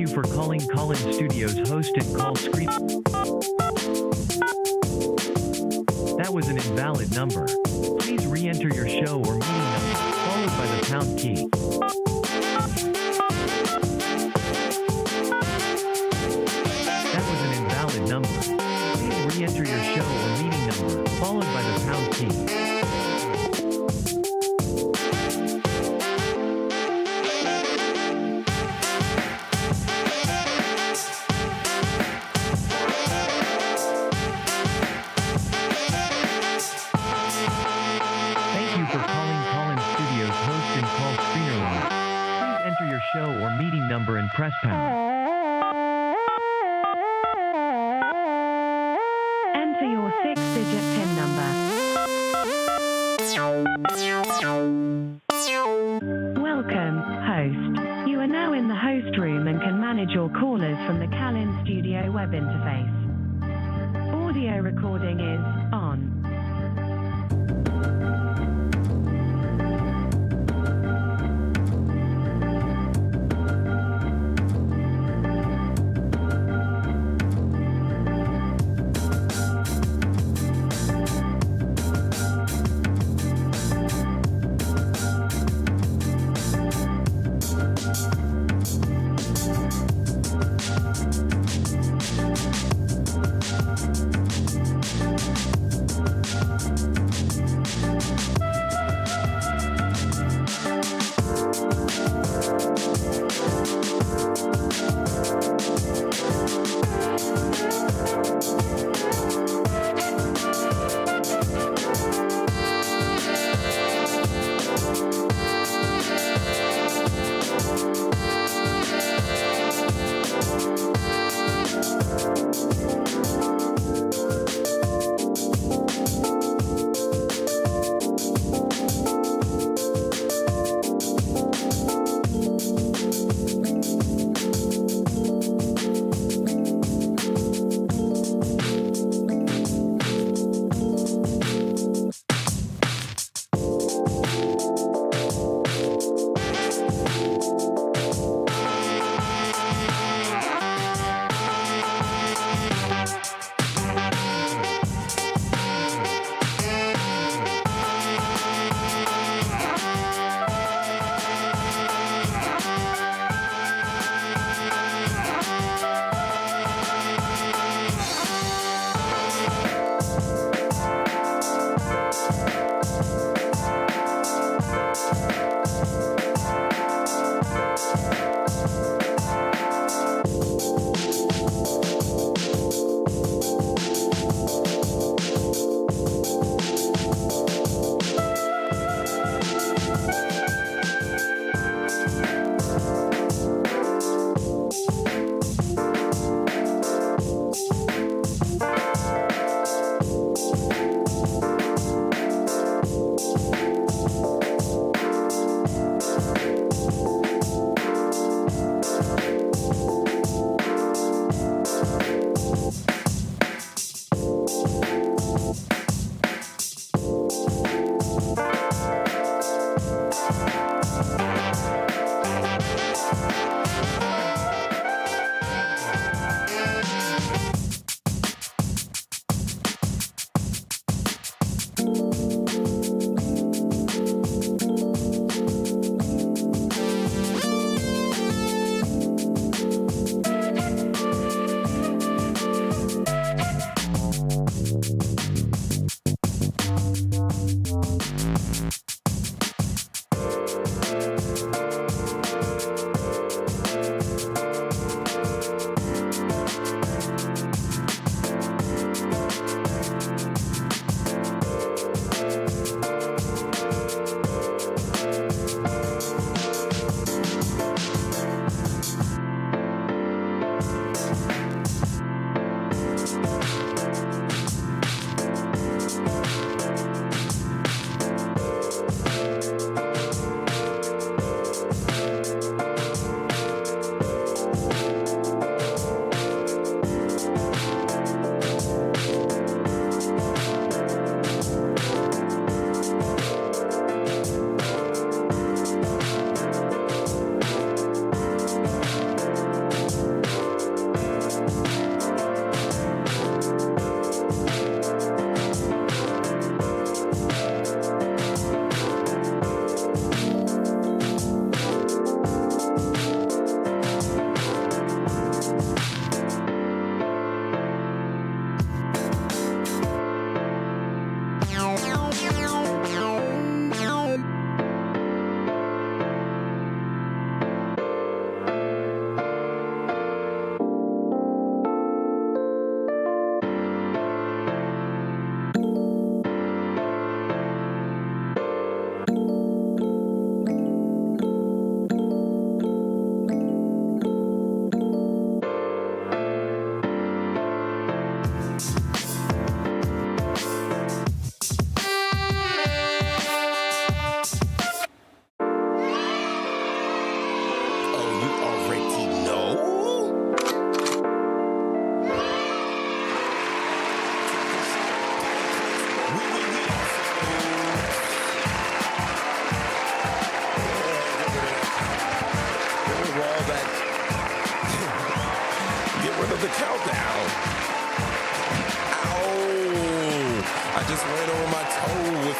you for calling Call-In Studios host and call screen. That was an invalid number. Please re-enter your show or meeting number, followed by the pound key. That was an invalid number. Please re-enter your show or meeting number, followed by the pound key. Show or meeting number and press pound. Enter your 6-digit PIN number. Welcome, host. You are now in the host room and can manage your callers from the Call-In Studio web interface. Audio recording is on.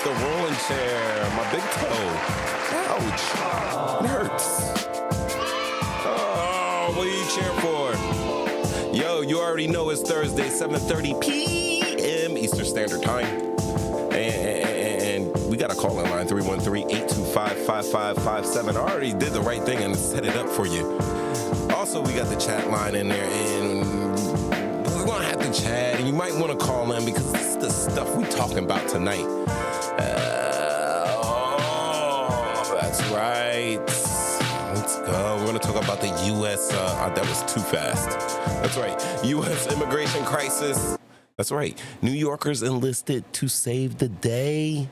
the rolling chair. My big toe. Ouch. It hurts. Oh, what are you cheering for? Yo, you already know it's Thursday, 7:30 p.m. Eastern Standard Time. And we got a call-in line, 313-825-5557. I already did the right thing and set it up for you. Also, we got the chat line in there, and we're going to have to chat, and you might want to call in because this is the stuff we talking about tonight. That's right. Let's go. We're going to talk about the U.S. That was too fast. That's right. U.S. immigration crisis. That's right. New Yorkers enlisted to save the day.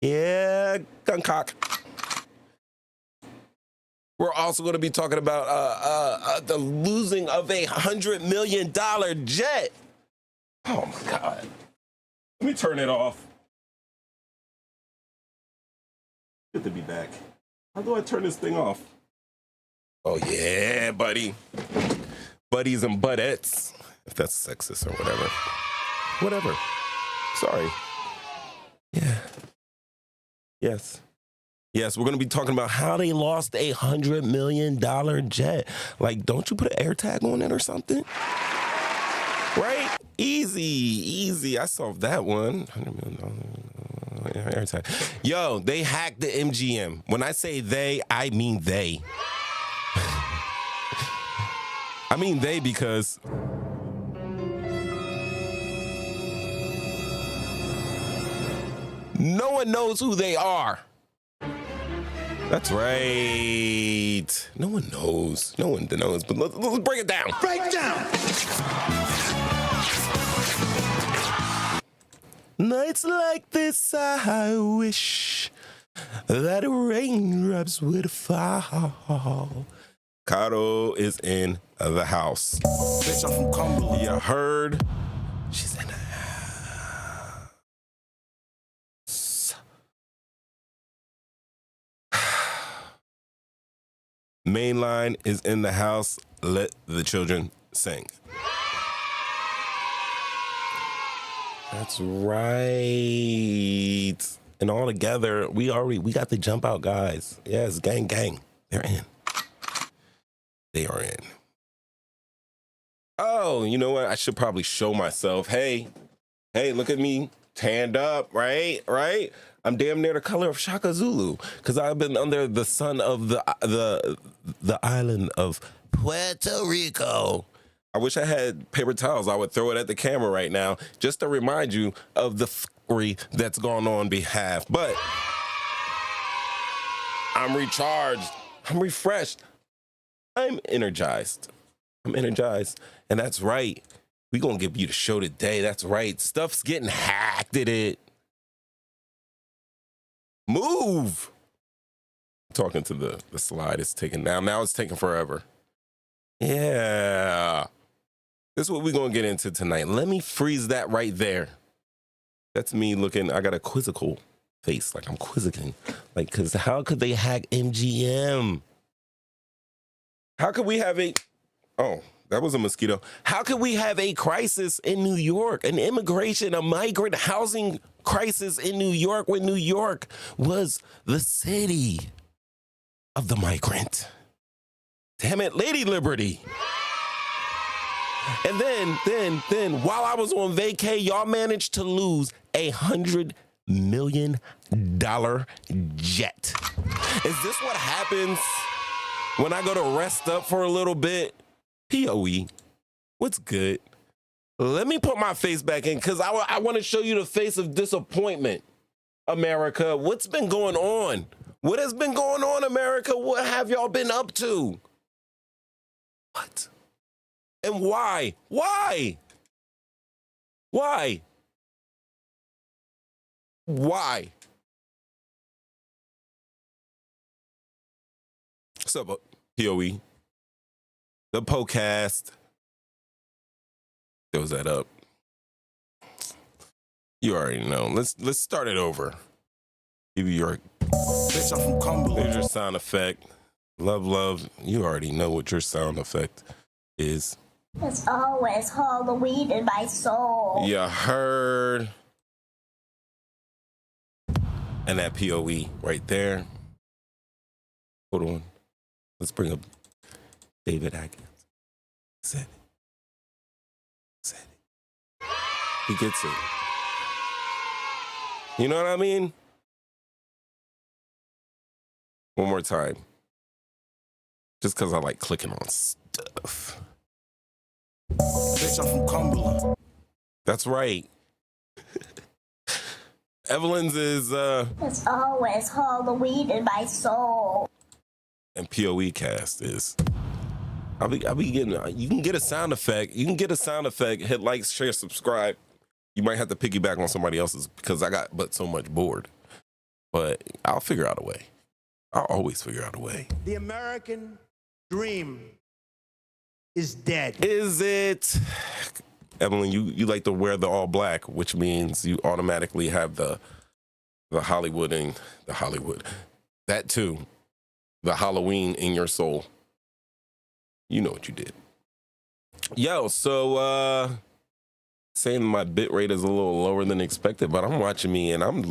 Yeah, guncock. We're also going to be talking about the losing of $100 million jet. Oh, my God. Let me turn it off. Good to be back. How do I turn this thing off? Oh, yeah, buddy. Buddies and buddettes. If that's sexist or whatever. Whatever. Sorry. Yeah. Yes. Yes, we're going to be talking about how they lost $100 million jet. Like, don't you put an air tag on it or something? Right? Easy. I solved that one. $100 million air tag. Yo, they hacked the MGM. When I say they, I mean they. I mean they because no one knows who they are. That's right. No one knows. No one knows. But let's break it down. Break down. Nights like this, I wish that raindrops would fall. Caro is in the house. Bitch, I'm from Cumberland. You heard? She's in the house. Mainline is in the house. Let the children sing. That's right. And all together, we got the jump out guys. Yes, gang. They're in. They are in. Oh, you know what? I should probably show myself. Hey, look at me. Tanned up, right? I'm damn near the color of Shaka Zulu because I've been under the sun of the island of Puerto Rico. I wish I had paper towels. I would throw it at the camera right now just to remind you of the fuckery that's going on behalf. But I'm recharged. I'm refreshed. I'm energized. And that's right. We're going to give you the show today. That's right. Stuff's getting hacked at it. Move. Talking to the slide. It's taking now it's taking forever. Yeah. This is what we're going to get into tonight. Let me freeze that right there. That's me looking. I got a quizzical face. Like I'm quizzing. Like, because how could they hack MGM? How could we have oh, that was a mosquito. How could we have a crisis in New York, a migrant housing crisis in New York when New York was the city of the migrant? Damn it, Lady Liberty. And then while I was on vacay, y'all managed to lose $100 million jet. Is this what happens when I go to rest up for a little bit? POE, what's good? Let me put my face back in because I want to show you the face of disappointment, America. What's been going on? What has been going on, America? What have y'all been up to? What? And why? Why? Why? Why? What's up, POE? The podcast. Throws that up. You already know. Let's start it over. Give you your bitch, I'm from Cumberland. There's your sound effect. Love. You already know what your sound effect is. It's always Halloween in my soul. You heard. And that POE right there. Hold on. Let's bring up David Atkins. Said it. Said it. He gets it. You know what I mean? One more time. Just because I like clicking on stuff. Bitch, I'm from Cumberland. That's right. Evelyn's is It's always Halloween in my soul. and POE cast is. I'll be getting. You can get a sound effect. You can get a sound effect. Hit like, share, subscribe. You might have to piggyback on somebody else's because I got but so much bored. But I'll figure out a way. I'll always figure out a way. The American dream is dead. Is it? Evelyn, you like to wear the all black, which means you automatically have the Hollywood and the Hollywood. That too. The Halloween in your soul. You know what you did. Yo, so saying my bit rate is a little lower than expected, but I'm watching me and I'm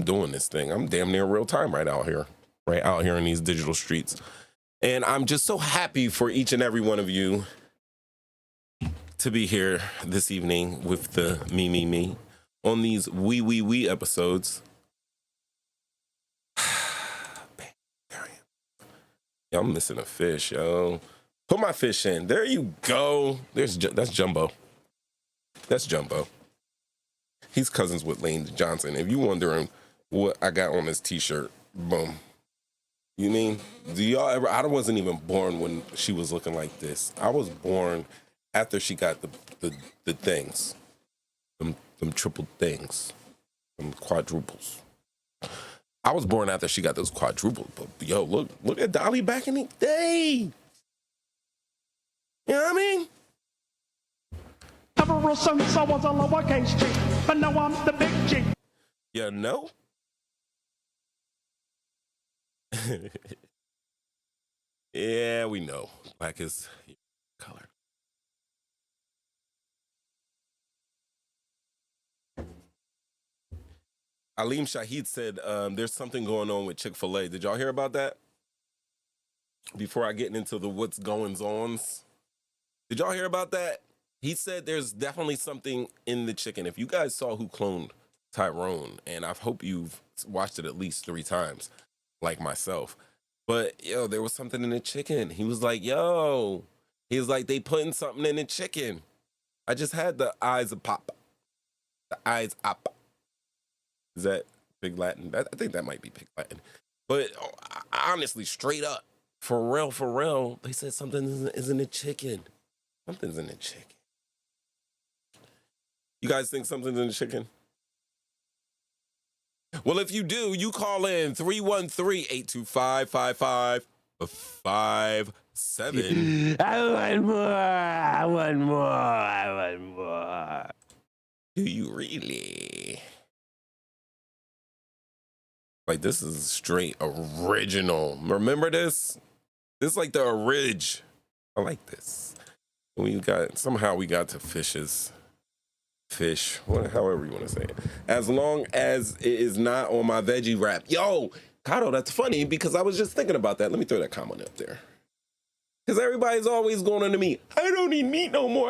doing this thing. I'm damn near real time right out here in these digital streets. And I'm just so happy for each and every one of you to be here this evening with the me on these we episodes. Yo, I'm missing a fish, yo. Put my fish in. There you go. That's Jumbo. That's Jumbo. He's cousins with Lane Johnson. If you wondering what I got on this t-shirt, boom. You mean, do y'all ever, I wasn't even born when she was looking like this. I was born after she got the things. Them triple things. Them quadruples. I was born after she got those quadruples. But yo, look at Dolly back in the day. You know what I mean? Ever since I was a lowercase G, but now I'm the big G. You know? Yeah, we know. Black is color. Aleem Shahid said there's something going on with Chick-fil-A. Did y'all hear about that? Before I get into the what's goings ons. Did y'all hear about that? He said there's definitely something in the chicken. If you guys saw Who Cloned Tyrone, and I hope you've watched it at least 3 times, like myself. But, yo, there was something in the chicken. He was like, yo. He was like, they putting something in the chicken. I just had the eyes of pop. The eyes up. Is that Pig Latin? I think that might be Pig Latin. But honestly, straight up, for real, they said something is in the chicken. Something's in the chicken. You guys think something's in the chicken? Well, if you do, you call in 313-825-5557. I want more. Do you really? Like, this is straight original. Remember this? This is like the orig. I like this. Somehow we got to fish, however you want to say it. As long as it is not on my veggie wrap. Yo, Kato, that's funny because I was just thinking about that. Let me throw that comment up there. Because everybody's always going into me. I don't eat meat no more.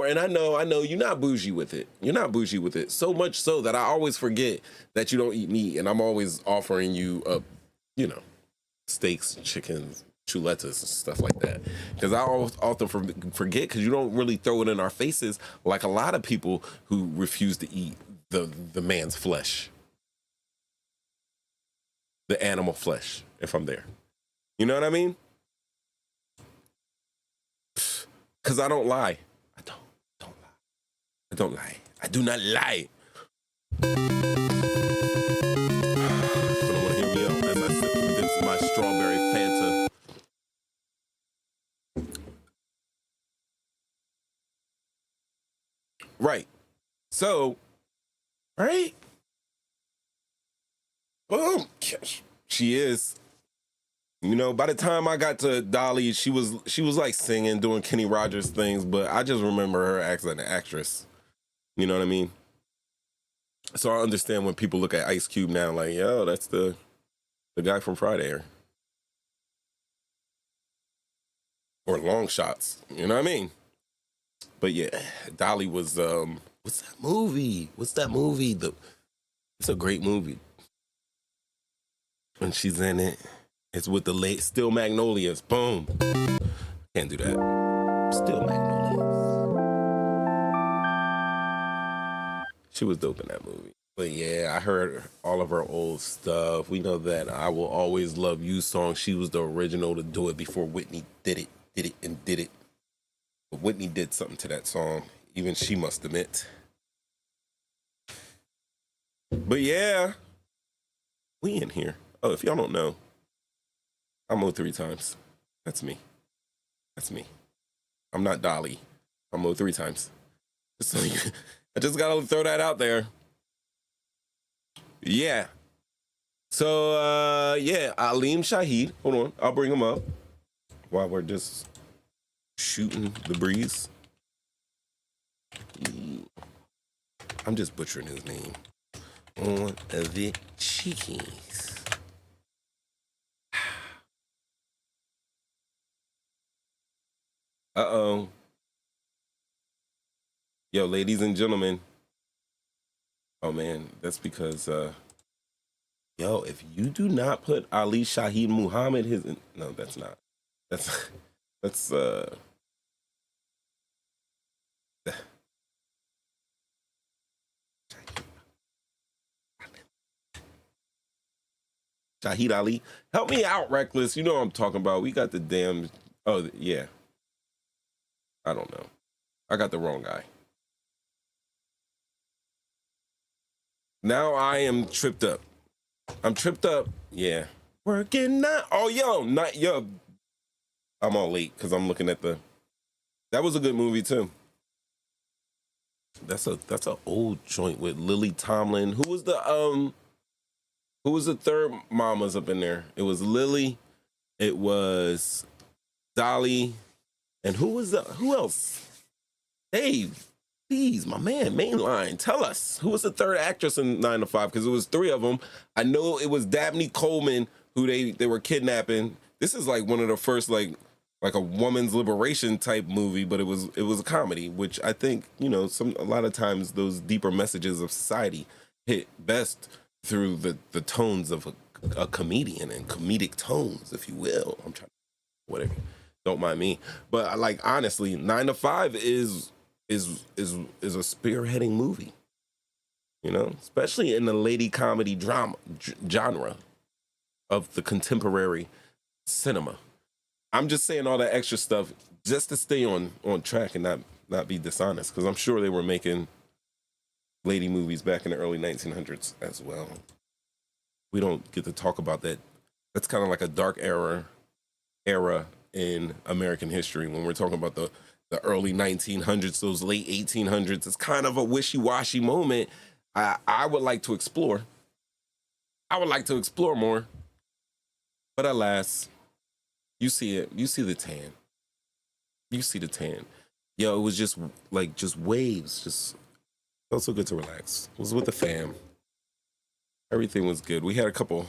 And I know you're not bougie with it. So much so that I always forget that you don't eat meat. And I'm always offering you steaks, chickens, chuletas and stuff like that. Because I often forget because you don't really throw it in our faces like a lot of people who refuse to eat the man's flesh. The animal flesh, if I'm there. You know what I mean? Because I don't lie. I don't lie. I do not lie. So don't want to hear me up as I sip this my strawberry Fanta. Right. So, right? Boom. She is. You know, by the time I got to Dolly, she was like singing, doing Kenny Rogers things, but I just remember her as an actress. You know what I mean? So I understand when people look at Ice Cube now, like, yo, that's the guy from Friday or Long Shots. You know what I mean? But yeah, Dolly was what's that movie? It's a great movie. When she's in it, it's with the late Still Magnolias. Boom. Can't do that. Still Magnolias. She was dope in that movie. But yeah, I heard all of her old stuff. We know that I Will Always Love You song. She was the original to do it before Whitney did it. But Whitney did something to that song. Even she must admit. But yeah, we in here. Oh, if y'all don't know, I'm O 3 times. That's me. I'm not Dolly. I'm O 3 times. So I just gotta throw that out there. Yeah. So yeah, Aleem Shahid. Hold on, I'll bring him up while we're just shooting the breeze. I'm just butchering his name. On the cheekies. Uh-oh. Yo, ladies and gentlemen. Oh man, that's because yo, if you do not put Ali Shaheed Muhammad no, that's not. That's Shaheed Ali. Help me out, Reckless. You know what I'm talking about. We got the damn yeah. I don't know. I got the wrong guy. Now I am tripped up. I'm tripped up. Yeah. Working now. Oh, yo. I'm all late because I'm looking at that was a good movie too. That's a old joint with Lily Tomlin. Who was the third mamas up in there? It was Lily, it was Dolly, and who else? Dave, please, my man, Mainline, tell us. Who was the third actress in 9 to 5? Because it was 3 of them. I know it was Dabney Coleman who they were kidnapping. This is like one of the first like a woman's liberation type movie, but it was a comedy, which I think, a lot of times those deeper messages of society hit best through the tones of a comedian and comedic tones, if you will. I'm trying, whatever. Don't mind me. But like honestly, 9 to 5 is a spearheading movie. Especially in the lady comedy drama genre of the contemporary cinema. I'm just saying all that extra stuff just to stay on track and not be dishonest, because I'm sure they were making lady movies back in the early 1900s as well. We don't get to talk about that. That's kind of like a dark era in American history when we're talking about the early 1900s, those late 1800s. It's kind of a wishy-washy moment. I would like to explore. I would like to explore more. But alas, you see it. You see the tan. You see the tan. Yo, it was just waves. Just felt so good to relax. It was with the fam. Everything was good. We had a couple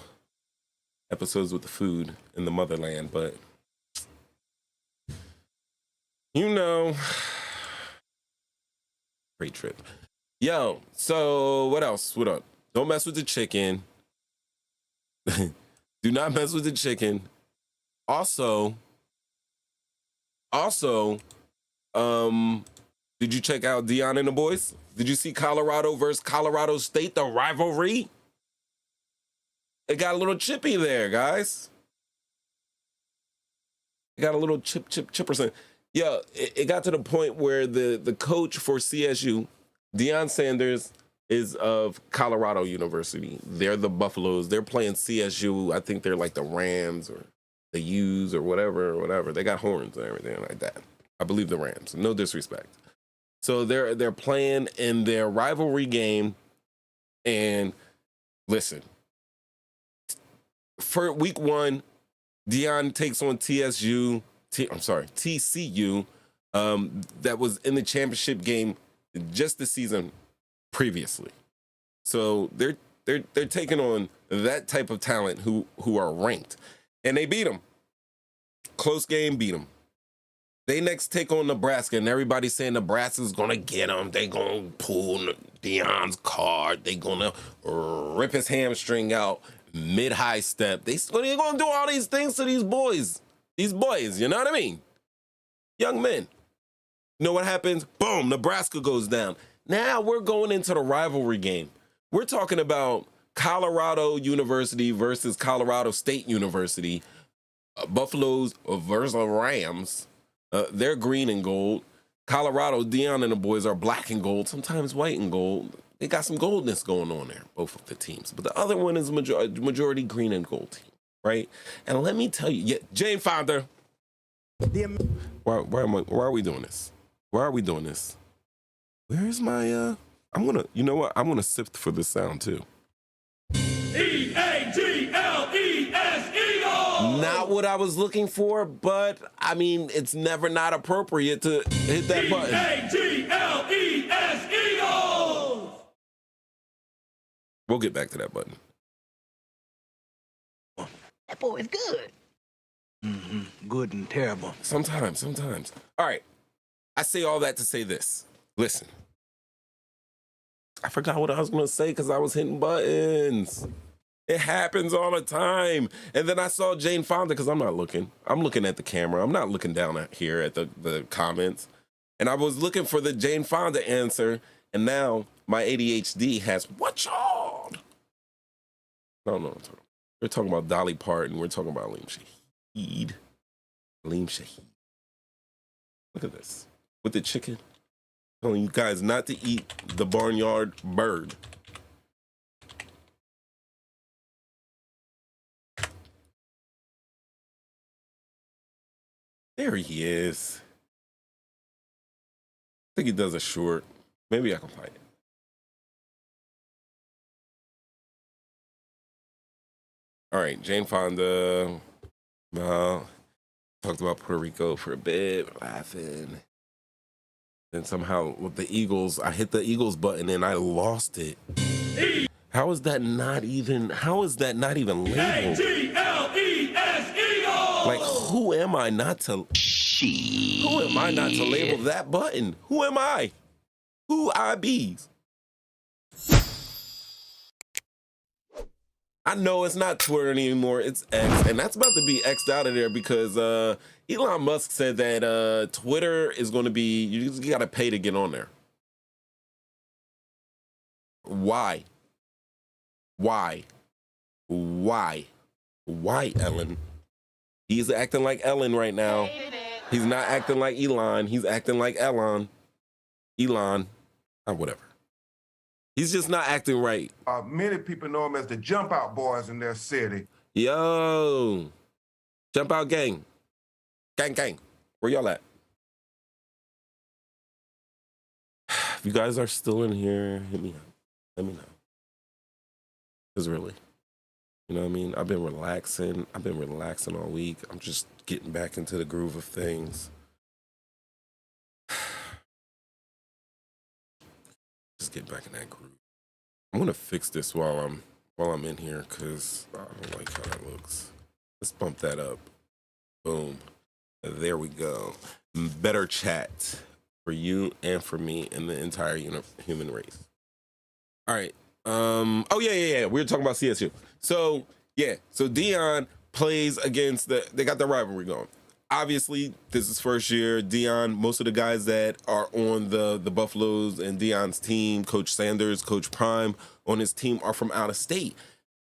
episodes with the food in the motherland, but great trip. Yo, so what else? What up? Don't mess with the chicken. Do not mess with the chicken. Also, did you check out Deion and the boys? Did you see Colorado versus Colorado State, the rivalry? It got a little chippy there, guys. It got a little chipperson. Yeah, it got to the point where the coach for CSU, Deion Sanders, is of Colorado University. They're the Buffaloes. They're playing CSU. I think they're like the Rams or the U's or whatever. They got horns and everything like that. I believe the Rams. No disrespect. So they're playing in their rivalry game. And listen, for week 1, Deion takes on TCU. That was in the championship game just the season previously. So they're taking on that type of talent who are ranked, and they beat them. Close game, beat them. They next take on Nebraska, and everybody's saying Nebraska's gonna get them. They gonna pull Deion's card. They gonna rip his hamstring out mid-high step. They're gonna do all these things to these boys. These boys, you know what I mean? Young men. You know what happens? Boom, Nebraska goes down. Now we're going into the rivalry game. We're talking about Colorado University versus Colorado State University. Buffaloes versus Rams. They're green and gold. Colorado, Deion and the boys are black and gold, sometimes white and gold. They got some goldness going on there, both of the teams. But the other one is majority green and gold team, right? And let me tell you, Jane Fonda, why are we doing this? Why are we doing this? Where is my, you know what? I'm gonna sift for this sound too. Not what I was looking for, but I mean, it's never not appropriate to hit that button. Eagles! We'll get back to that button. That boy is good. Mm-hmm. Good and terrible. Sometimes. All right. I say all that to say this. Listen. I forgot what I was going to say because I was hitting buttons. It happens all the time. And then I saw Jane Fonda because I'm not looking. I'm looking at the camera. I'm not looking down at here at the comments. And I was looking for the Jane Fonda answer. And now my ADHD has, what y'all? No. We're talking about Dolly Parton. We're talking about Aleem Shaheed. Aleem Shaheed. Look at this. With the chicken. Telling you guys not to eat the barnyard bird. There he is. I think he does a short. Maybe I can find it. All right, Jane Fonda. Talked about Puerto Rico for a bit, laughing. Then somehow with the Eagles, I hit the Eagles button and I lost it. How is that not even labeled? A-G-L-E-S, Eagles! Like, who am I not to label that button? Who am I? Who I bees? I know it's not Twitter anymore, it's X, and that's about to be X'd out of there because Elon Musk said that Twitter is going to be, you just got to pay to get on there. Why, Ellen? He's acting like Ellen right now. He's not acting like Elon. He's acting like Elon, or whatever. He's just not acting right. Many people know him as the Jump Out Boys in their city. Yo, Jump Out Gang. Gang. Where y'all at? If you guys are still in here, hit me up. Let me know. Because really, you know what I mean? I've been relaxing all week. I'm just getting back into the groove of things. Just get back in that groove. I'm gonna fix this while I'm in here because I don't like how that looks. Let's bump that up. Boom. There we go. Better chat for you and for me and the entire human race. All right. Oh yeah. We were talking about CSU. So Deion plays against they got the rivalry going. Obviously, this is first year. Deion, most of the guys that are on the Buffaloes and Deion's team, Coach Sanders, Coach Prime on his team are from out of state.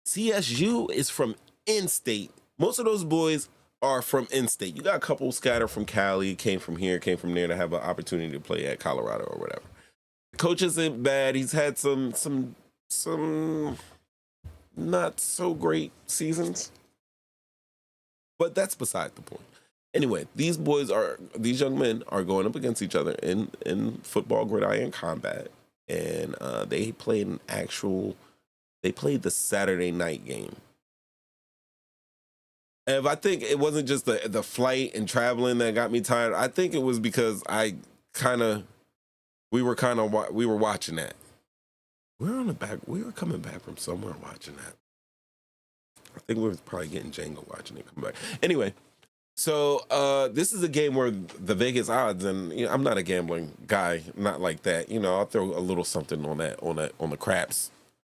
CSU is from in-state. Most of those boys are from in-state. You got a couple scattered from Cali, came from here, came from there to have an opportunity to play at Colorado or whatever. The coach isn't bad. He's had some not so great seasons, but that's beside the point. Anyway, these young men are going up against each other in football gridiron combat, and they played the Saturday night game. And I think it wasn't just the flight and traveling that got me tired. I think it was because we were watching that. We were coming back from somewhere watching that. I think we were probably getting Django watching it come back. Anyway, so this is a game where the Vegas odds, and you know, I'm not a gambling guy, not like that. You know, I'll throw a little something on the craps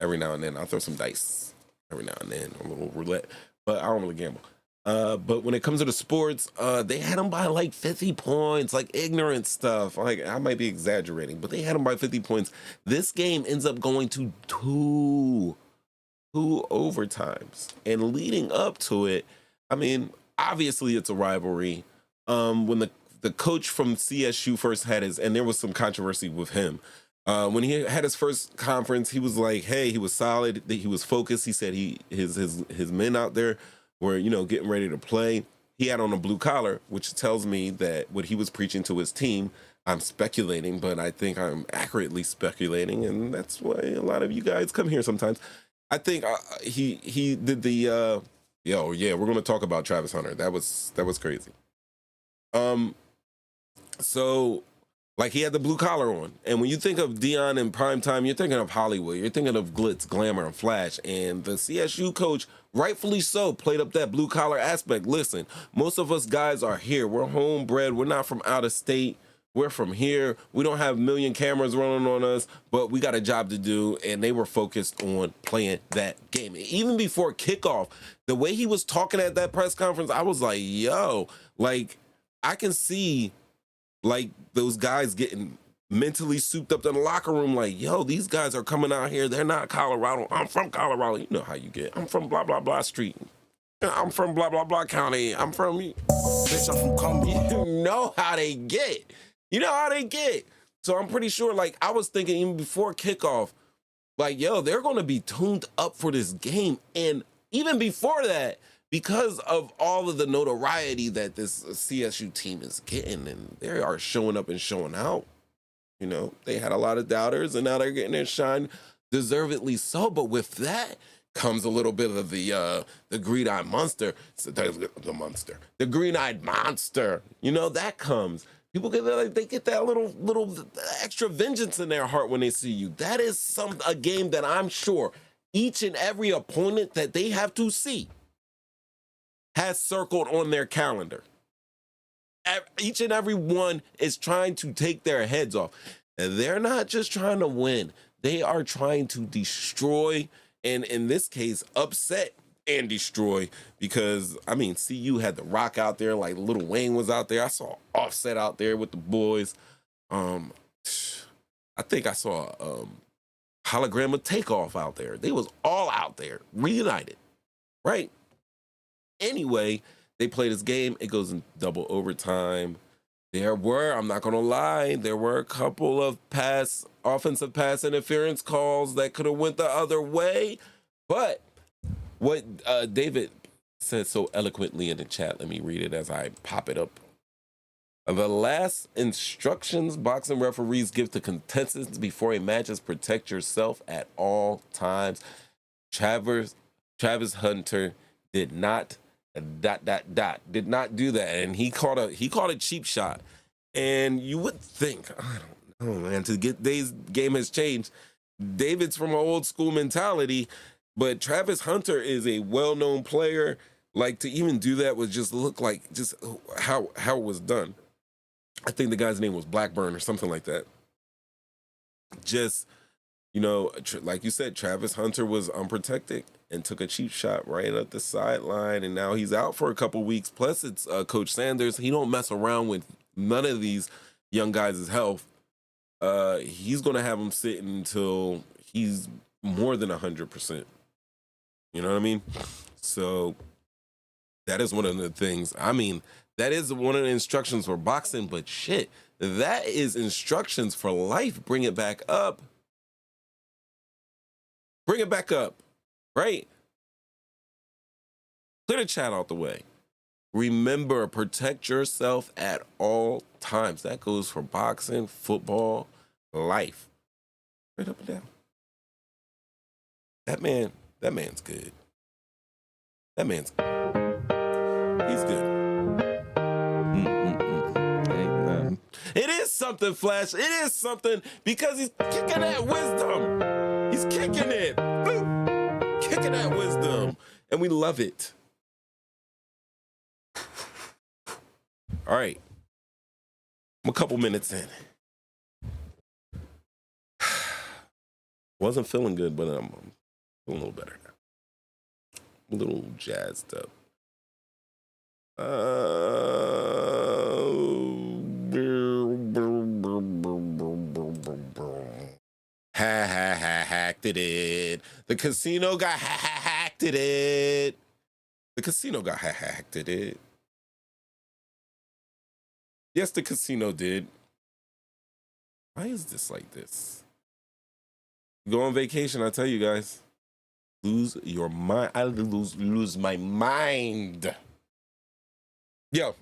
every now and then. I'll throw some dice every now and then, a little roulette, but I don't really gamble. But when it comes to the sports, they had them by like 50 points, like ignorant stuff. Like I might be exaggerating, but they had them by 50 points. This game ends up going to two overtimes, and leading up to it, I mean, obviously it's a rivalry. When the coach from CSU first had his, and there was some controversy with him. When he had his first conference, he was like, hey, he was solid, he was focused. He said his men out there were, you know, getting ready to play. He had on a blue collar, which tells me that what he was preaching to his team, I'm speculating, but I think I'm accurately speculating, and that's why a lot of you guys come here sometimes. I think he did the we're going to talk about Travis Hunter. That was crazy. So like he had the blue collar on, and when you think of Dion in prime time, you're thinking of Hollywood, you're thinking of glitz, glamour, and flash. And the CSU coach, rightfully so, played up that blue collar aspect. Listen, most of us guys are here. We're homebred. We're not from out of state. We're from here. We don't have a million cameras running on us, but we got a job to do, and they were focused on playing that game. Even before kickoff, the way he was talking at that press conference, I was like, yo, like, I can see, like, those guys getting mentally souped up in the locker room, like, yo, these guys are coming out here. They're not Colorado. I'm from Colorado. You know how you get. I'm from blah, blah, blah street. I'm from blah, blah, blah county. I'm from... Bitch, I'm from Cumberland. You know how they get. You know how they get. So I'm pretty sure, like, I was thinking even before kickoff, like, yo, they're going to be tuned up for this game. And even before that, because of all of the notoriety that this CSU team is getting, and they are showing up and showing out, you know, they had a lot of doubters, and now they're getting their shine, deservedly so. But with that comes a little bit of the green-eyed monster, the green-eyed monster. You know, that comes. People get that, they get that little extra vengeance in their heart when they see you. That is a game that I'm sure each and every opponent that they have to see has circled on their calendar. Each and every one is trying to take their heads off. And they're not just trying to win. They are trying to destroy, and in this case, upset and destroy, because I mean, CU had The Rock out there, like Lil Wayne was out there. I saw Offset out there with the boys. I think I saw Hologram of Takeoff out there. They was all out there, reunited, right? Anyway, they play this game. It goes in double overtime. I'm not gonna lie, there were a couple of offensive pass interference calls that could have went the other way, but what David said so eloquently in the chat, let me read it as I pop it up. The last instructions boxing referees give to contestants before a match is protect yourself at all times. Travis Hunter did not did not do that, and he called a cheap shot. And you would think, I don't know, man, today's game has changed. David's from an old school mentality, but Travis Hunter is a well-known player. Like, to even do that would just look like just how it was done. I think the guy's name was Blackburn or something like that. Just, you know, like you said, Travis Hunter was unprotected and took a cheap shot right at the sideline, and now he's out for a couple weeks. Plus, it's Coach Sanders. He don't mess around with none of these young guys' health. He's going to have him sitting until he's more than 100%. You know what I mean? So that is one of the things. I mean, that is one of the instructions for boxing, but shit, that is instructions for life. Bring it back up. Bring it back up, right? Clear the chat out the way. Remember, protect yourself at all times. That goes for boxing, football, life. Right up and down. That man's good. That man's good. He's good. It is something, Flash. It is something, because he's kicking that wisdom. He's just kicking it. Bloop. Kicking that wisdom. And we love it. All right. I'm a couple minutes in. Wasn't feeling good, but I'm feeling a little better now. A little jazzed up. Hacked it. The casino got hacked it. The casino got hacked it. Yes, the casino did. Why is this like this? Go on vacation, I tell you guys. Lose your mind. I lose my mind. Yo,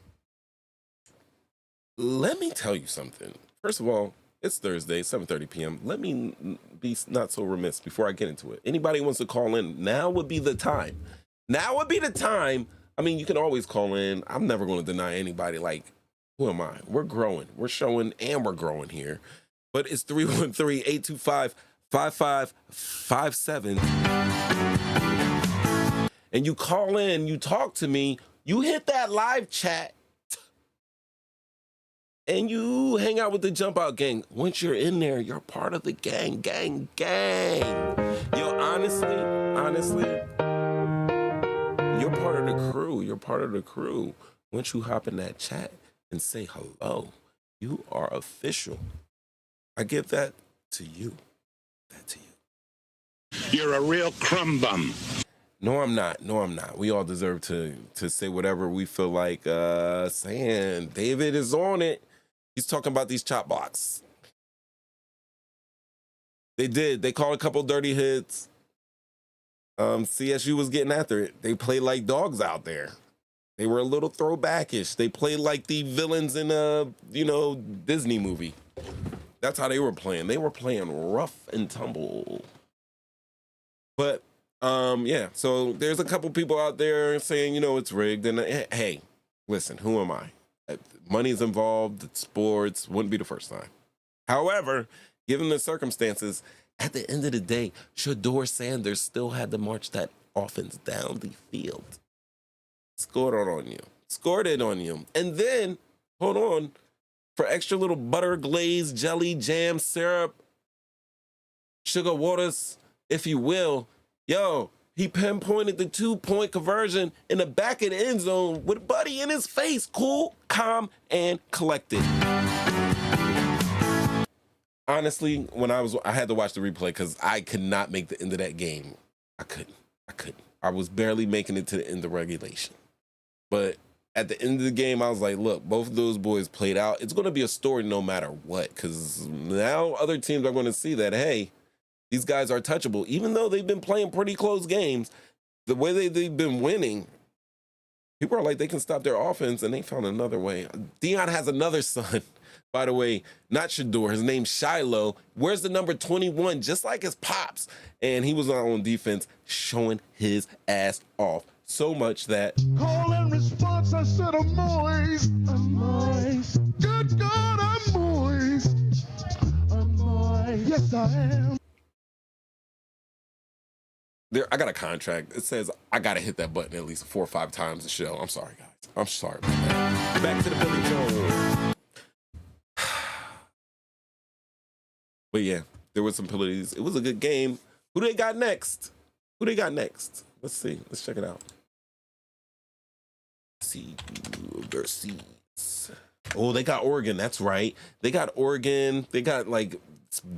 let me tell you something. First of all, it's Thursday, 7:30 p.m. Let me be not so remiss before I get into it. Anybody wants to call in, now would be the time. Now would be the time. I mean, you can always call in. I'm never going to deny anybody. Like, who am I? We're growing. We're showing and we're growing here. But it's 313-825-5557. And you call in, you talk to me, you hit that live chat, and you hang out with the Jump Out gang. Once you're in there, you're part of the gang. Yo, honestly, you're part of the crew. You're part of the crew. Once you hop in that chat and say hello, you are official. I give that to you. You're a real crumb bum. No, I'm not. We all deserve to say whatever we feel like saying. David is on it. He's talking about these chop blocks. They did. They called a couple dirty hits. CSU was getting after it. They played like dogs out there. They were a little throwbackish. They played like the villains in a, Disney movie. That's how they were playing. They were playing rough and tumble. But yeah, so there's a couple people out there saying, it's rigged. And hey, listen, who am I? Money's involved, it's sports, wouldn't be the first time. However, given the circumstances, at the end of the day, Shedeur Sanders still had to march that offense down the field. Scored it on you. And then, hold on, for extra little butter, glaze, jelly, jam, syrup, sugar waters, if you will, he pinpointed the 2-point conversion in the back of the end zone with Buddy in his face. Cool, calm, and collected. Honestly, when I had to watch the replay because I could not make the end of that game. I couldn't. I was barely making it to the end of regulation. But at the end of the game, I was like, look, both of those boys played out. It's going to be a story no matter what, because now other teams are going to see that, hey, these guys are touchable. Even though they've been playing pretty close games, the way they've been winning, people are like, they can stop their offense, and they found another way. Deion has another son, by the way, not Shedeur. His name's Shiloh. Wears the number 21, just like his pops. And he was on defense, showing his ass off. So much that... Call and response, I said I'm moist. I'm moist. Good God, I'm moist. I'm moist. Yes, I am. I got a contract. It says I got to hit that button at least 4 or 5 times a show. I'm sorry, guys. I'm sorry about that. Back to the Billy Jones. But yeah, there were some penalties. It was a good game. Who they got next? Let's see. Let's check it out. See, oh, they got Oregon. That's right. They got Oregon. They got like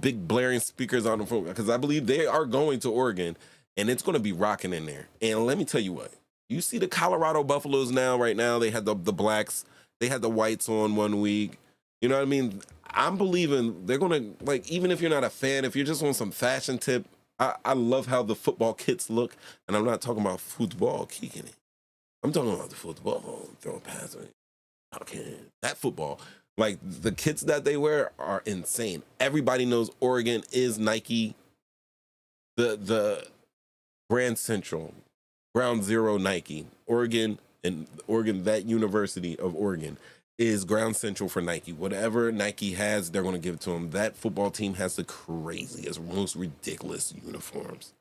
big blaring speakers on the phone because I believe they are going to Oregon. And it's going to be rocking in there. And let me tell you what. You see the Colorado Buffaloes right now. They had the blacks. They had the whites on one week. You know what I mean? I'm believing they're going to, like, even if you're not a fan, if you're just on some fashion tip, I love how the football kits look. And I'm not talking about football, kicking it. I'm talking about the football, throwing passes. Okay, that football. Like, the kits that they wear are insane. Everybody knows Oregon is Nike. The Grand Central, Ground Zero Nike, Oregon, that University of Oregon. is ground central for Nike. Whatever Nike has, they're going to give it to them. That football team has the craziest, most ridiculous uniforms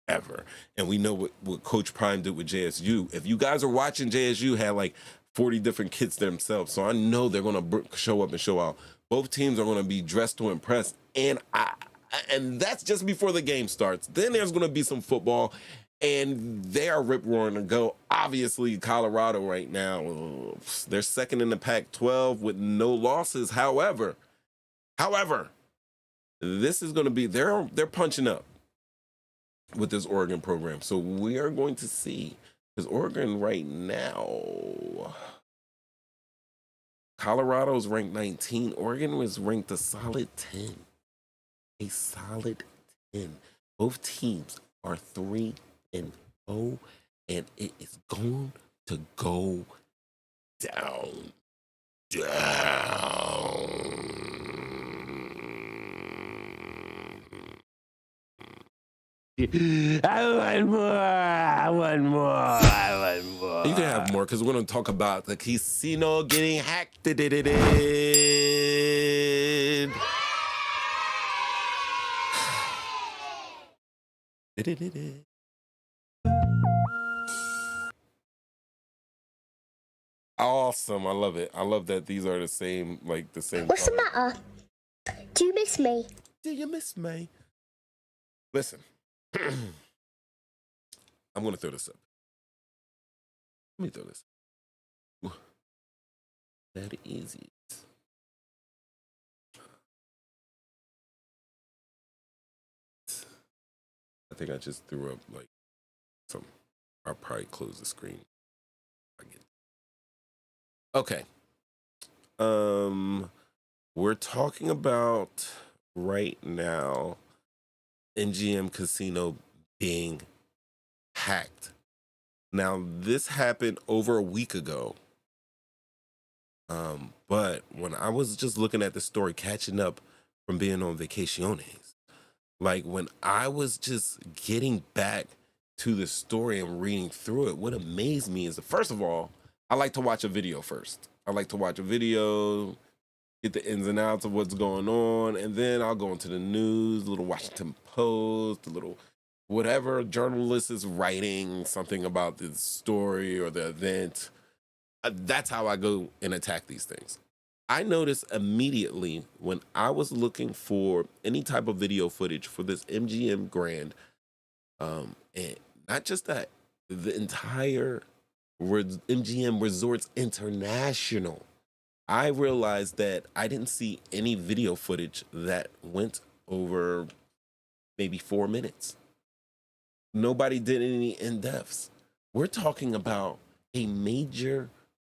ever. And we know what Coach Prime did with JSU. If you guys are watching, JSU had like 40 different kits themselves. So I know they're going to show up and show out. Both teams are going to be dressed to impress. And that's just before the game starts. Then there's going to be some football. And they are rip-roaring to go. Obviously, Colorado right now, they're second in the Pac-12 with no losses. However, this is going to be, they're punching up with this Oregon program. So we are going to see, because Oregon right now, Colorado's ranked 19. Oregon was ranked a solid 10. A solid 10. Both teams are 3-0, and it is going to go down. I want more. You can have more, because we're going to talk about the casino getting hacked. Awesome. I love it. I love that these are the same, like the same. What's the matter? Do you miss me? Do you miss me? Listen, I'm going to throw this up. Let me throw this up. That easy. I think I just threw up like some. I'll probably close the screen. Okay. We're talking about right now MGM Casino being hacked. Now, this happened over a week ago. But when I was just looking at the story, catching up from being on vacaciones, like when I was just getting back to the story and reading through it, what amazed me is that, first of all, I like to watch a video first. I like to watch a video, get the ins and outs of what's going on, and then I'll go into the news, a little Washington Post, a little whatever journalist is writing something about the story or the event. That's how I go and attack these things. I noticed immediately when I was looking for any type of video footage for this MGM Grand, and not just that, the entire MGM Resorts International, I realized that I didn't see any video footage that went over maybe 4 minutes. Nobody did any in-depths. We're talking about a major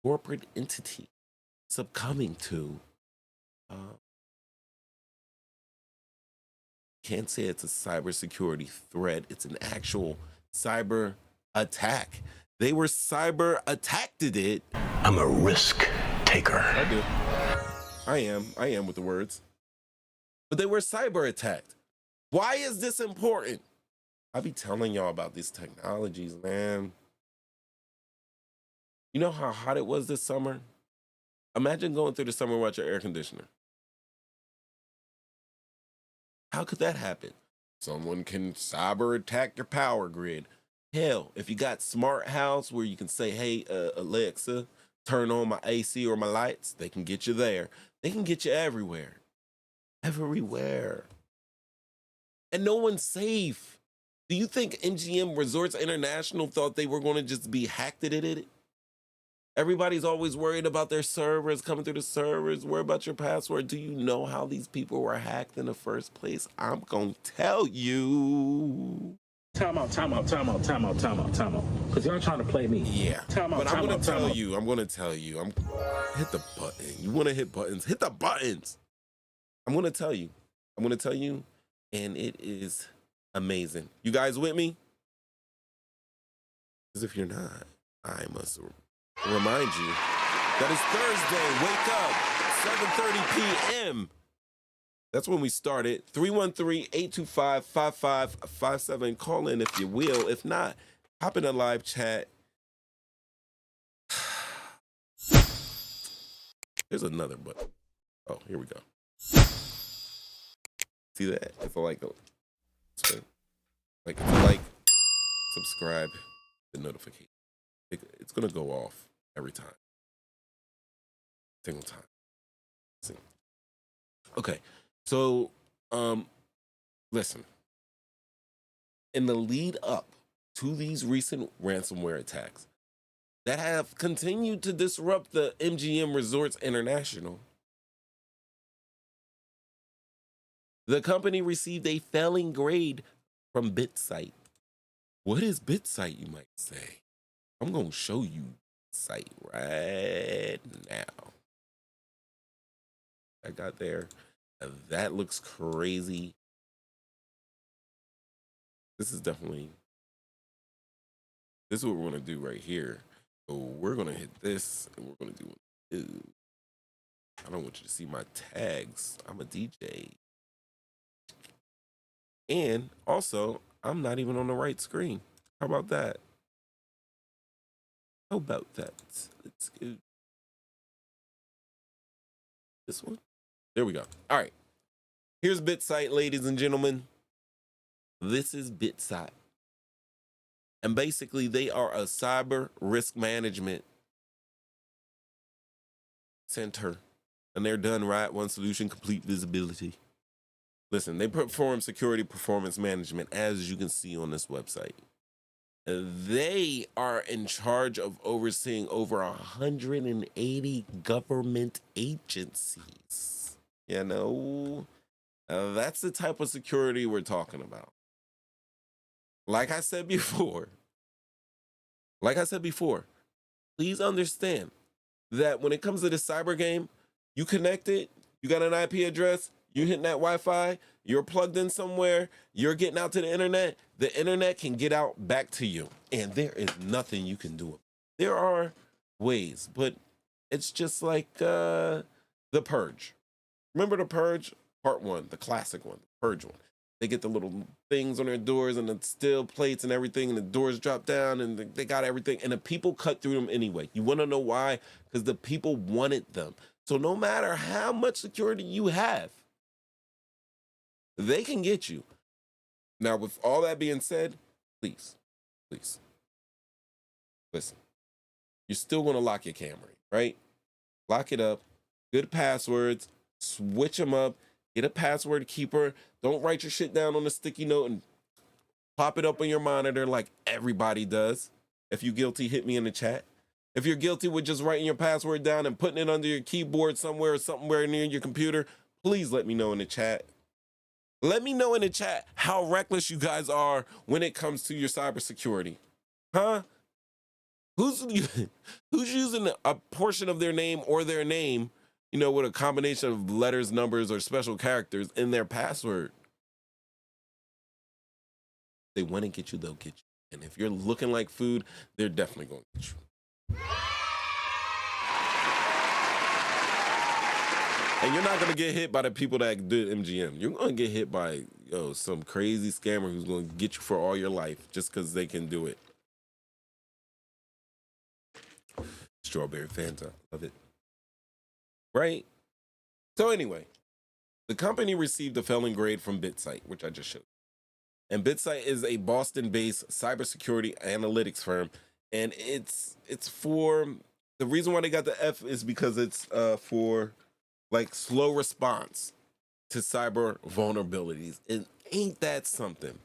corporate entity succumbing to, can't say it's a cybersecurity threat. It's an actual cyber attack. They were cyber attacked it. I'm a risk taker. I do. I am with the words. But they were cyber attacked. Why is this important? I be telling y'all about these technologies, man. You know how hot it was this summer? Imagine going through the summer without your air conditioner. How could that happen? Someone can cyber attack your power grid. Hell, if you got smart house where you can say, hey, Alexa, turn on my AC or my lights, they can get you there. They can get you everywhere. Everywhere. And no one's safe. Do you think MGM Resorts International thought they were going to just be hacked at it? Everybody's always worried about their servers, coming through the servers, worry about your password. Do you know how these people were hacked in the first place? I'm going to tell you. Time out. Because y'all trying to play me. Yeah. I'm going to tell you. Hit the button. You want to hit buttons? Hit the buttons. I'm going to tell you. And it is amazing. You guys with me? Because if you're not, I must remind you that it's Thursday. Wake up. 7:30 p.m. That's when we started. 313-825-5557. Call in if you will. If not, hop in a live chat. There's another button. Oh, here we go. See that? It's like if you like, subscribe, the notification. It's gonna go off every time. Single time. See. Okay. So listen. In the lead up to these recent ransomware attacks that have continued to disrupt the MGM Resorts International, the company received a failing grade from BitSite. What is BitSite, you might say? I'm going to show you site right now. I got there. That looks crazy. This is what we're going to do right here. So we're going to hit this and we're going to do. I don't want you to see my tags. I'm a DJ. And also, I'm not even on the right screen. How about that? How about that? Let's go. This one? There we go. All right. Here's BitSite, ladies and gentlemen. This is BitSite. And basically, they are a cyber risk management center. And they're done right. One solution, complete visibility. Listen, they perform security performance management, as you can see on this website. They are in charge of overseeing over 180 government agencies. You know, that's the type of security we're talking about. Like I said before, please understand that when it comes to the cyber game, you connected, you got an IP address, you hitting that Wi-Fi, you're plugged in somewhere, you're getting out to the internet can get out back to you. And there is nothing you can do. There are ways, but it's just like The Purge. Remember The Purge? Part 1, the classic one, the Purge one. They get the little things on their doors and the steel plates and everything, and the doors drop down and they got everything. And the people cut through them anyway. You want to know why? Because the people wanted them. So no matter how much security you have, they can get you. Now, with all that being said, please, listen. You're still going to lock your camera, right? Lock it up. Good passwords. Switch them up. Get a password keeper. Don't write your shit down on a sticky note and pop it up on your monitor like everybody does. If you're guilty, hit me in the chat. If you're guilty with just writing your password down and putting it under your keyboard somewhere or somewhere near your computer, please let me know in the chat. Let me know in the chat how reckless you guys are when it comes to your cybersecurity. Huh? Who's using a portion of their name or their name, you know, with a combination of letters, numbers, or special characters in their password? They want to get you, they'll get you. And if you're looking like food, they're definitely going to get you. And you're not going to get hit by the people that did MGM. You're going to get hit by some crazy scammer who's going to get you for all your life just because they can do it. Strawberry Fanta. Love it. Right? So anyway, the company received a failing grade from BitSite, which I just showed. And BitSite is a Boston-based cybersecurity analytics firm. And it's for, the reason why they got the F is because it's for like slow response to cyber vulnerabilities. And ain't that something?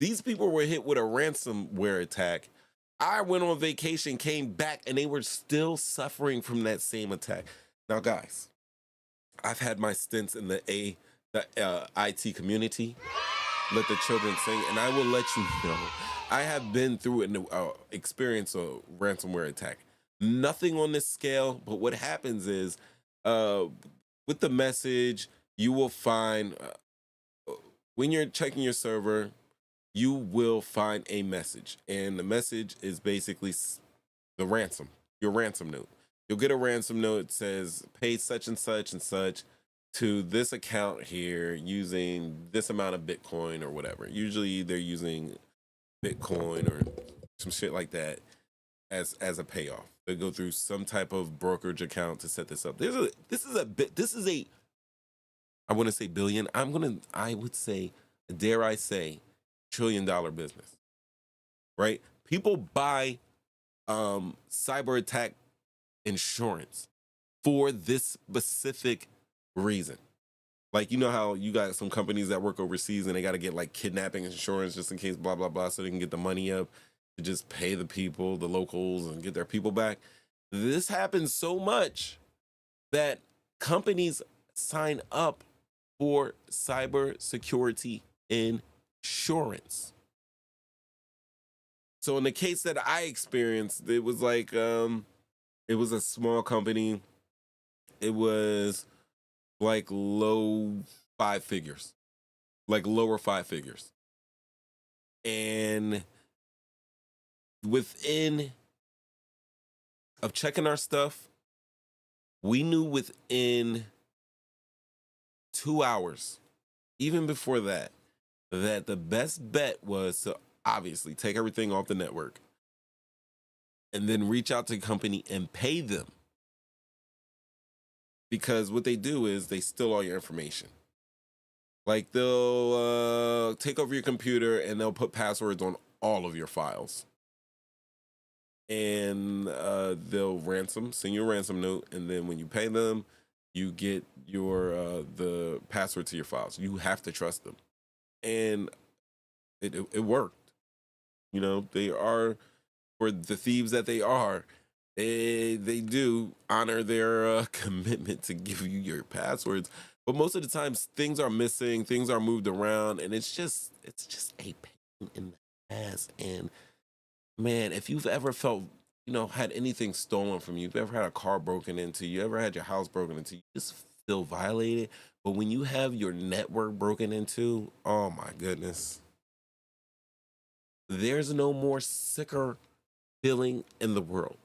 These people were hit with a ransomware attack. I went on vacation, came back, and they were still suffering from that same attack. Now, guys, I've had my stints in the IT community. Let the children sing, and I will let you know, I have been through an experience a ransomware attack. Nothing on this scale, but what happens is, with the message, you will find, when you're checking your server, you will find a message. And the message is basically the ransom, your ransom note. You'll get a ransom note that says, pay such and such and such to this account here using this amount of Bitcoin or whatever. Usually they're using Bitcoin or some shit like that. as a payoff. They go through some type of brokerage account to set this up. This is a I want to say billion. I would say, dare I say, $1 trillion business. Right? People buy cyber attack insurance for this specific reason. Like, you know how you got some companies that work overseas and they got to get like kidnapping insurance just in case blah blah blah, so they can get the money up to just pay the people, the locals, and get their people back. This happens so much that companies sign up for cyber security insurance. So in the case that I experienced, it was like it was a small company. It was like low 5 figures, like lower 5 figures. And within of checking our stuff, we knew within 2 hours, even before that, that the best bet was to obviously take everything off the network and then reach out to the company and pay them. Because what they do is they steal all your information. Like, they'll take over your computer and they'll put passwords on all of your files. And they'll send you a ransom note, and then when you pay them, you get your the password to your files. You have to trust them. And it worked. You know, they are, for the thieves that they are, they do honor their commitment to give you your passwords. But most of the times things are missing, things are moved around, and it's just a pain in the ass. And man, if you've ever felt, had anything stolen from you, if you've ever had a car broken into, you ever had your house broken into, you just feel violated. But when you have your network broken into, oh my goodness, there's no more sicker feeling in the world.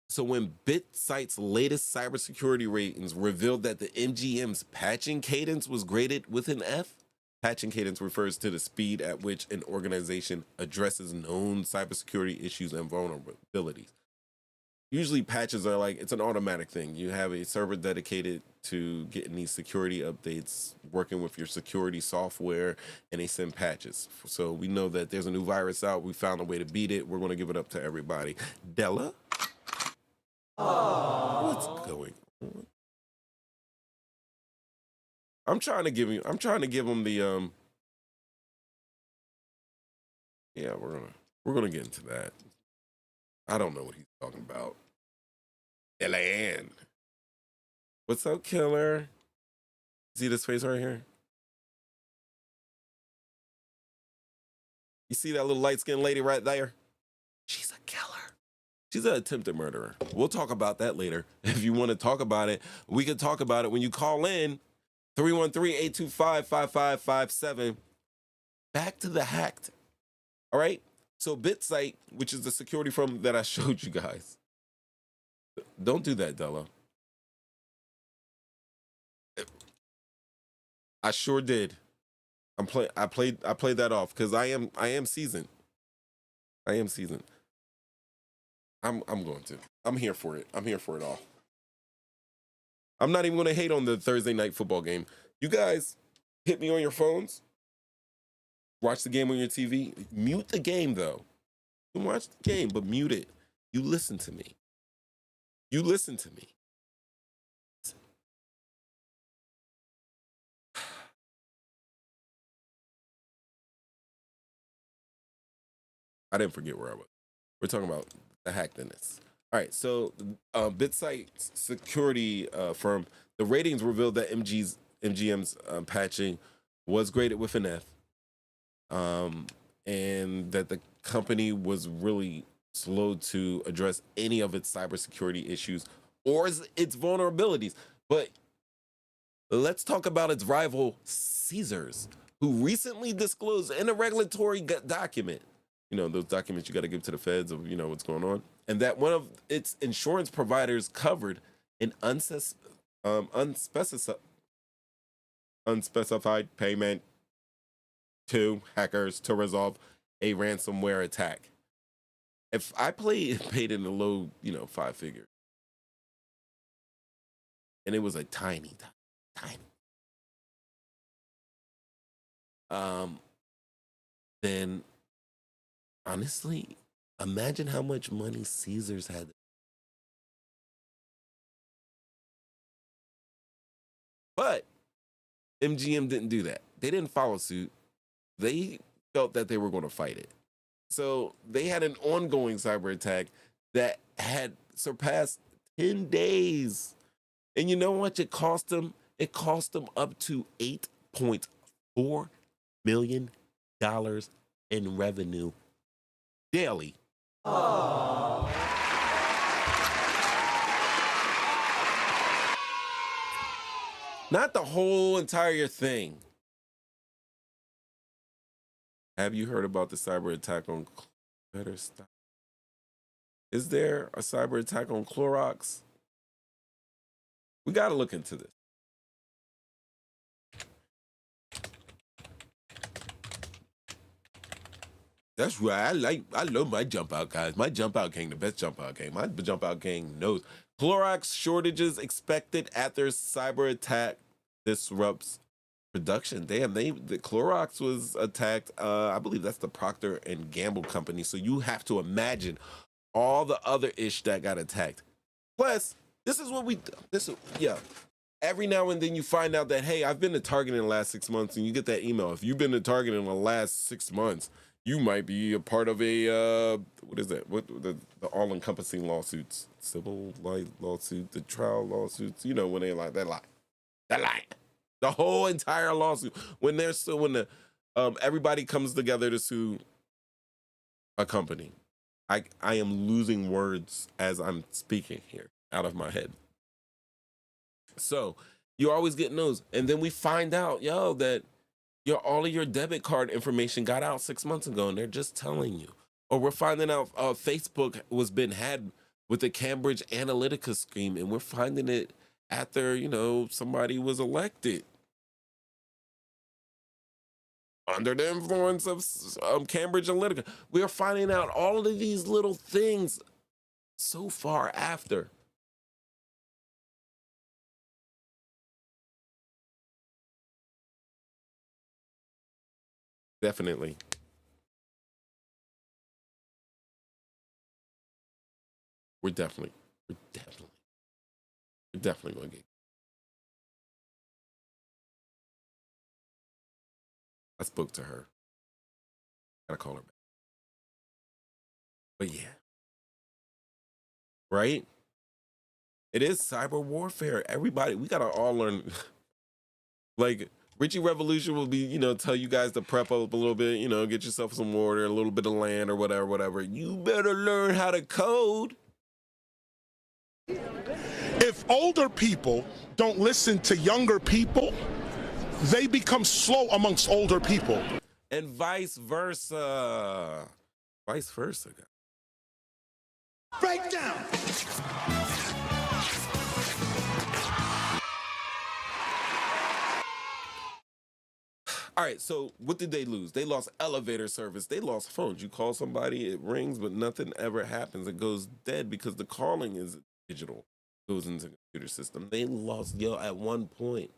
So when BitSight's latest cybersecurity ratings revealed that the MGM's patching cadence was graded with an F, patching cadence refers to the speed at which an organization addresses known cybersecurity issues and vulnerabilities. Usually patches are like, it's an automatic thing. You have a server dedicated to getting these security updates, working with your security software, and they send patches. So we know that there's a new virus out. We found a way to beat it. We're going to give it up to everybody. Della? What's going on? I'm trying to give him the yeah, we're gonna get into that. I don't know what he's talking about. Delan. What's up, killer? See this face right here? You see that little light-skinned lady right there? She's a killer. She's an attempted murderer. We'll talk about that later. If you want to talk about it, we can talk about it when you call in 313-825-5557. Back to the hacked. All right? So BitSight, which is the security firm that I showed you guys. Don't do that, Della. I sure did. I played that off because I am seasoned. I am seasoned. I'm going to. I'm here for it. I'm here for it all. I'm not even going to hate on the Thursday night football game. You guys hit me on your phones. Watch the game on your TV. Mute the game, though. You can watch the game, but mute it. You listen to me. You listen to me. I didn't forget where I was. We're talking about the hackedness. All right, so BitSight's security firm, the ratings revealed that MGM's patching was graded with an F, and that the company was really slow to address any of its cybersecurity issues or its vulnerabilities. But let's talk about its rival, Caesars, who recently disclosed in a regulatory document, those documents you got to give to the feds of, what's going on, and that one of its insurance providers covered an unspecified payment to hackers to resolve a ransomware attack. If I paid in the low, 5 figures, and it was a tiny, then honestly, imagine how much money Caesars had. But MGM didn't do that. They didn't follow suit. They felt that they were going to fight it. So they had an ongoing cyber attack that had surpassed 10 days. And you know what it cost them? It cost them up to $8.4 million in revenue daily. Oh. Not the whole entire thing. Have you heard about the cyber attack on Better Stop? Is there a cyber attack on Clorox? We got to look into this. That's right. I love my jump out guys. My jump out gang, the best jump out gang. My jump out gang knows. Clorox shortages expected after cyber attack disrupts production. Damn, the Clorox was attacked. I believe that's the Procter and Gamble company. So you have to imagine all the other ish that got attacked. Plus, every now and then you find out that, hey, I've been to Target in the last 6 months, and you get that email. If you've been to Target in the last 6 months, you might be a part of a, what is that? What the all-encompassing lawsuits, civil lawsuit, the trial lawsuits, when they like that lie. The whole entire lawsuit. When everybody comes together to sue a company. I am losing words as I'm speaking here out of my head. So you're always getting those. And then we find out, that all of your debit card information got out 6 months ago, and they're just telling you. Or we're finding out Facebook was been had with the Cambridge Analytica scheme, and we're finding it after, somebody was elected. Under the influence of Cambridge Analytica. We are finding out all of these little things so far after. Definitely. We're definitely going to get. I spoke to her. Gotta call her back. But yeah. Right? It is cyber warfare. Everybody, we gotta all learn. Like, Richie Revolution will be, tell you guys to prep up a little bit, get yourself some water, a little bit of land or whatever. You better learn how to code. If older people don't listen to younger people, they become slow amongst older people. And vice versa. Vice versa. Break down. All right, so what did they lose? They lost elevator service. They lost phones. You call somebody, it rings, but nothing ever happens. It goes dead because the calling is digital. It goes into the computer system. They lost, at one point,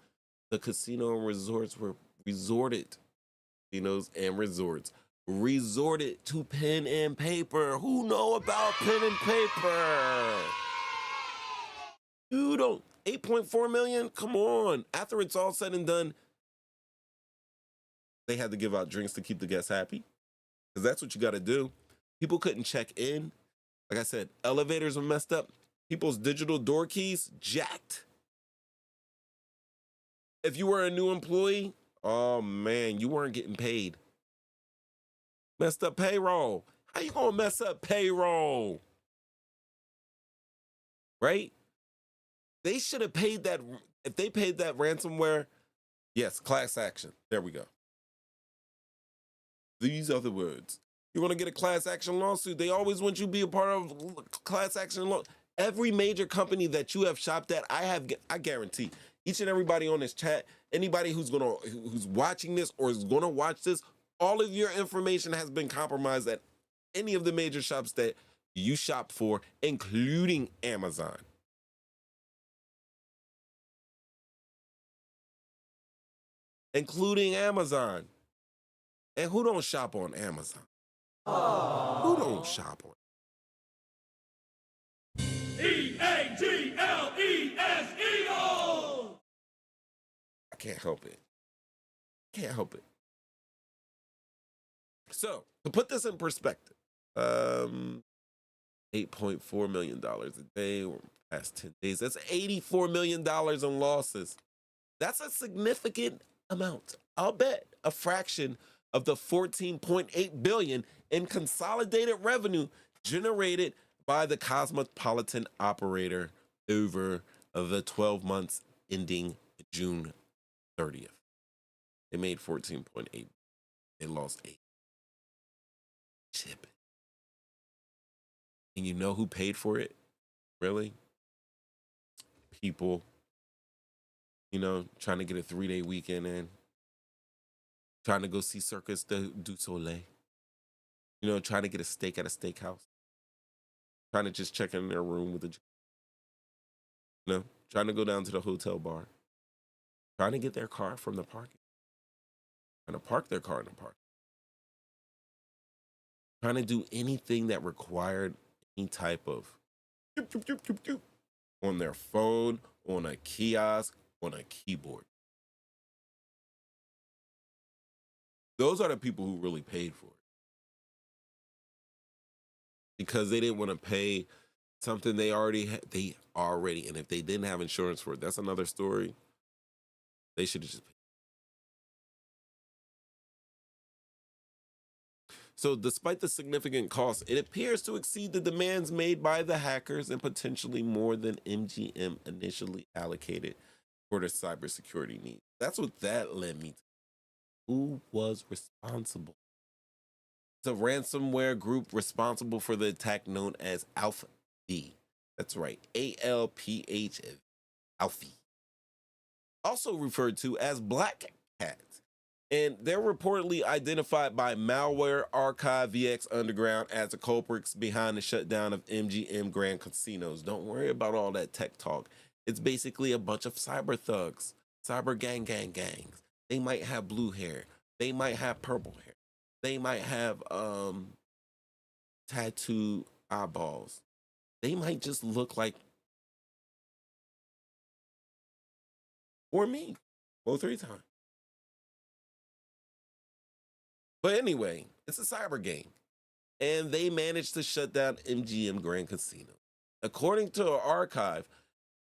the casino and resorts were resorted to pen and paper. Who know about pen and paper? You don't. 8.4 million? Come on. After it's all said and done, they had to give out drinks to keep the guests happy. Because that's what you got to do. People couldn't check in. Like I said, elevators were messed up. People's digital door keys, jacked. If you were a new employee, oh man, you weren't getting paid. Messed up payroll. How you gonna mess up payroll? Right? They should have paid that. If they paid that ransomware, yes, class action. There we go. These are the words. You're gonna get a class action lawsuit. They always want you to be a part of class action law. Every major company that you have shopped at, I guarantee each and everybody on this chat, anybody who's watching this or is gonna watch this, all of your information has been compromised at any of the major shops that you shop for, including Amazon. Including Amazon. And who don't shop on Amazon? Who don't shop on? E-A-G-L-E-S-E-O! I can't help it. Can't help it. So, to put this in perspective, $8.4 million a day or past 10 days, that's $84 million in losses. That's a significant amount. I'll bet a fraction of the $14.8 billion in consolidated revenue generated by the Cosmopolitan operator over the 12 months ending June 30th. They made 14.8. They lost 8. Chip. And you know who paid for it? Really? People, you know, trying to get a 3-day weekend in, trying to go see Circus du Soleil, you know, trying to get a steak at a steakhouse, trying to just check in their room with a, you know, trying to go down to the hotel bar, trying to get their car from the parking, trying to park their car in the park, trying to do anything that required any type of on their phone, on a kiosk, on a keyboard. Those are the people who really paid for it. Because they didn't want to pay something they already had. And if they didn't have insurance for it, that's another story. They should have just paid. So despite the significant cost, it appears to exceed the demands made by the hackers and potentially more than MGM initially allocated for their cybersecurity needs. That's what that led me to. Who was responsible? It's a ransomware group responsible for the attack known as Alpha V. That's right, ALPH, Alpha. Also referred to as Black Cat. And they're reportedly identified by Malware Archive VX Underground as the culprits behind the shutdown of MGM Grand Casinos. Don't worry about all that tech talk. It's basically a bunch of cyber thugs, cyber gangs. They might have blue hair. They might have purple hair. They might have tattooed eyeballs. They might just look like or me. Well, 3 times. But anyway, it's a cyber gang. And they managed to shut down MGM Grand Casino. According to our archive,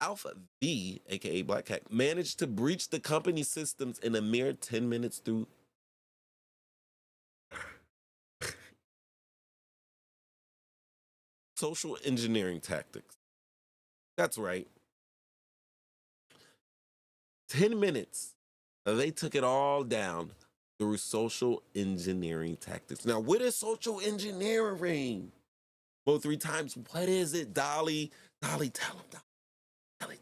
Alpha V, aka Black Cat, managed to breach the company systems in a mere 10 minutes through social engineering tactics. That's right. 10 minutes. They took it all down through social engineering tactics. Now, what is social engineering? Well, 3 times. What is it, Dolly? Dolly, tell them. Dolly.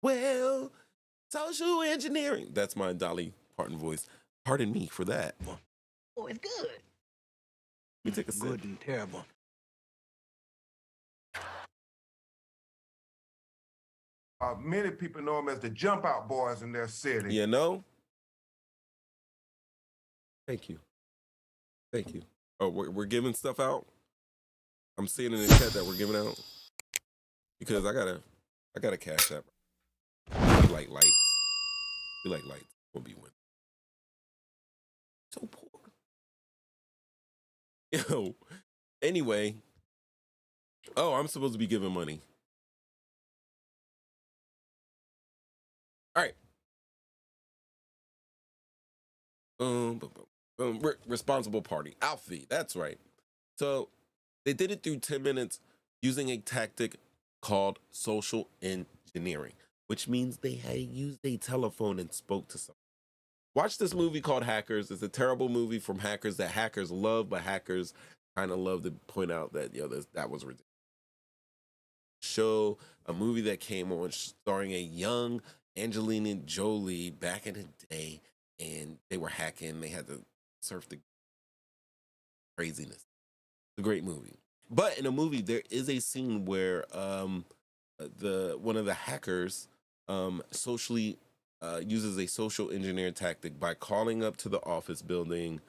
Well, social engineering. That's my Dolly Parton voice. Pardon me for that. Oh, it's good. Let me take a sip. Good and terrible. Many people know them as the jump out boys in their city. You know? Thank you. Oh, we're giving stuff out? I'm seeing in the chat that we're giving out. Because I got a cash app. We like lights. We'll be winning. So poor. Yo. Anyway. Oh, I'm supposed to be giving money. All right. Responsible party. Alfie, that's right. So they did it through 10 minutes using a tactic called social engineering, which means they had used a telephone and spoke to someone. Watch this movie called Hackers. It's a terrible movie from hackers that hackers love, but hackers kind of love to point out that, that was ridiculous. Show a movie that came on starring a young Angelina Jolie back in the day, and they were hacking. They had to surf the craziness. a great movie. But in a movie, there is a scene where one of the hackers socially uses a social engineer tactic by calling up to the office building,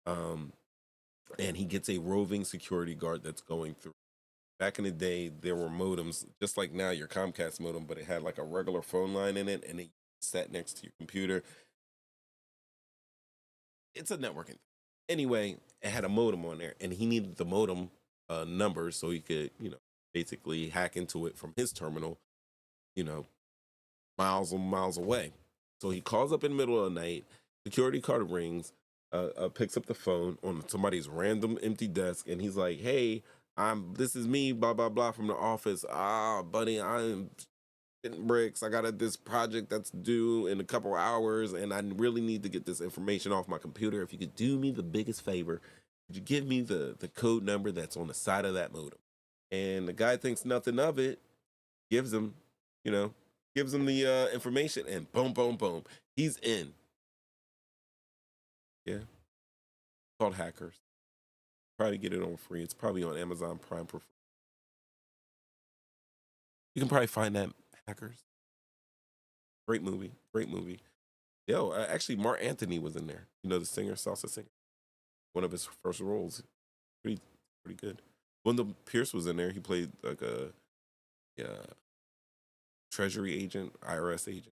and he gets a roving security guard that's going through. Back in the day, there were modems, just like now, your Comcast modem, but it had like a regular phone line in it, and it sat next to your computer. It's a networking. Anyway, it had a modem on there, and he needed the modem number so he could, basically hack into it from his terminal, miles and miles away. So he calls up in the middle of the night, security guard rings, picks up the phone on somebody's random empty desk, and he's like, "Hey, this is me, blah blah blah, from the office. Buddy, I'm getting bricks. I got this project that's due in a couple hours, and I really need to get this information off my computer. If you could do me the biggest favor, could you give me the code number that's on the side of that modem?" And the guy thinks nothing of it, gives him the information, and boom, boom, boom, he's in. Yeah, called Hackers. Probably get it on free. It's probably on Amazon Prime for free. You can probably find that, Hackers. Great movie. Yo, actually, Mark Anthony was in there. The singer, salsa singer. One of his first roles. Pretty good. Wendell Pierce was in there. He played like a Treasury agent, IRS agent,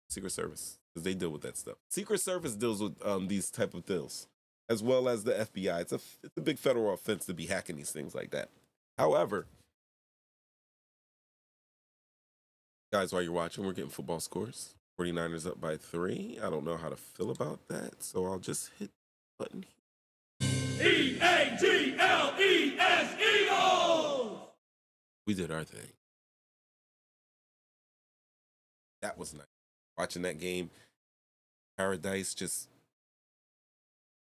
Secret Service, because they deal with that stuff. Secret Service deals with these type of deals, as well as the FBI. It's a big federal offense to be hacking these things like that. However, guys, while you're watching, we're getting football scores. 49ers up by 3. I don't know how to feel about that, so I'll just hit the button here. EAGLES, Eagles! We did our thing. That was nice. Watching that game, Paradise just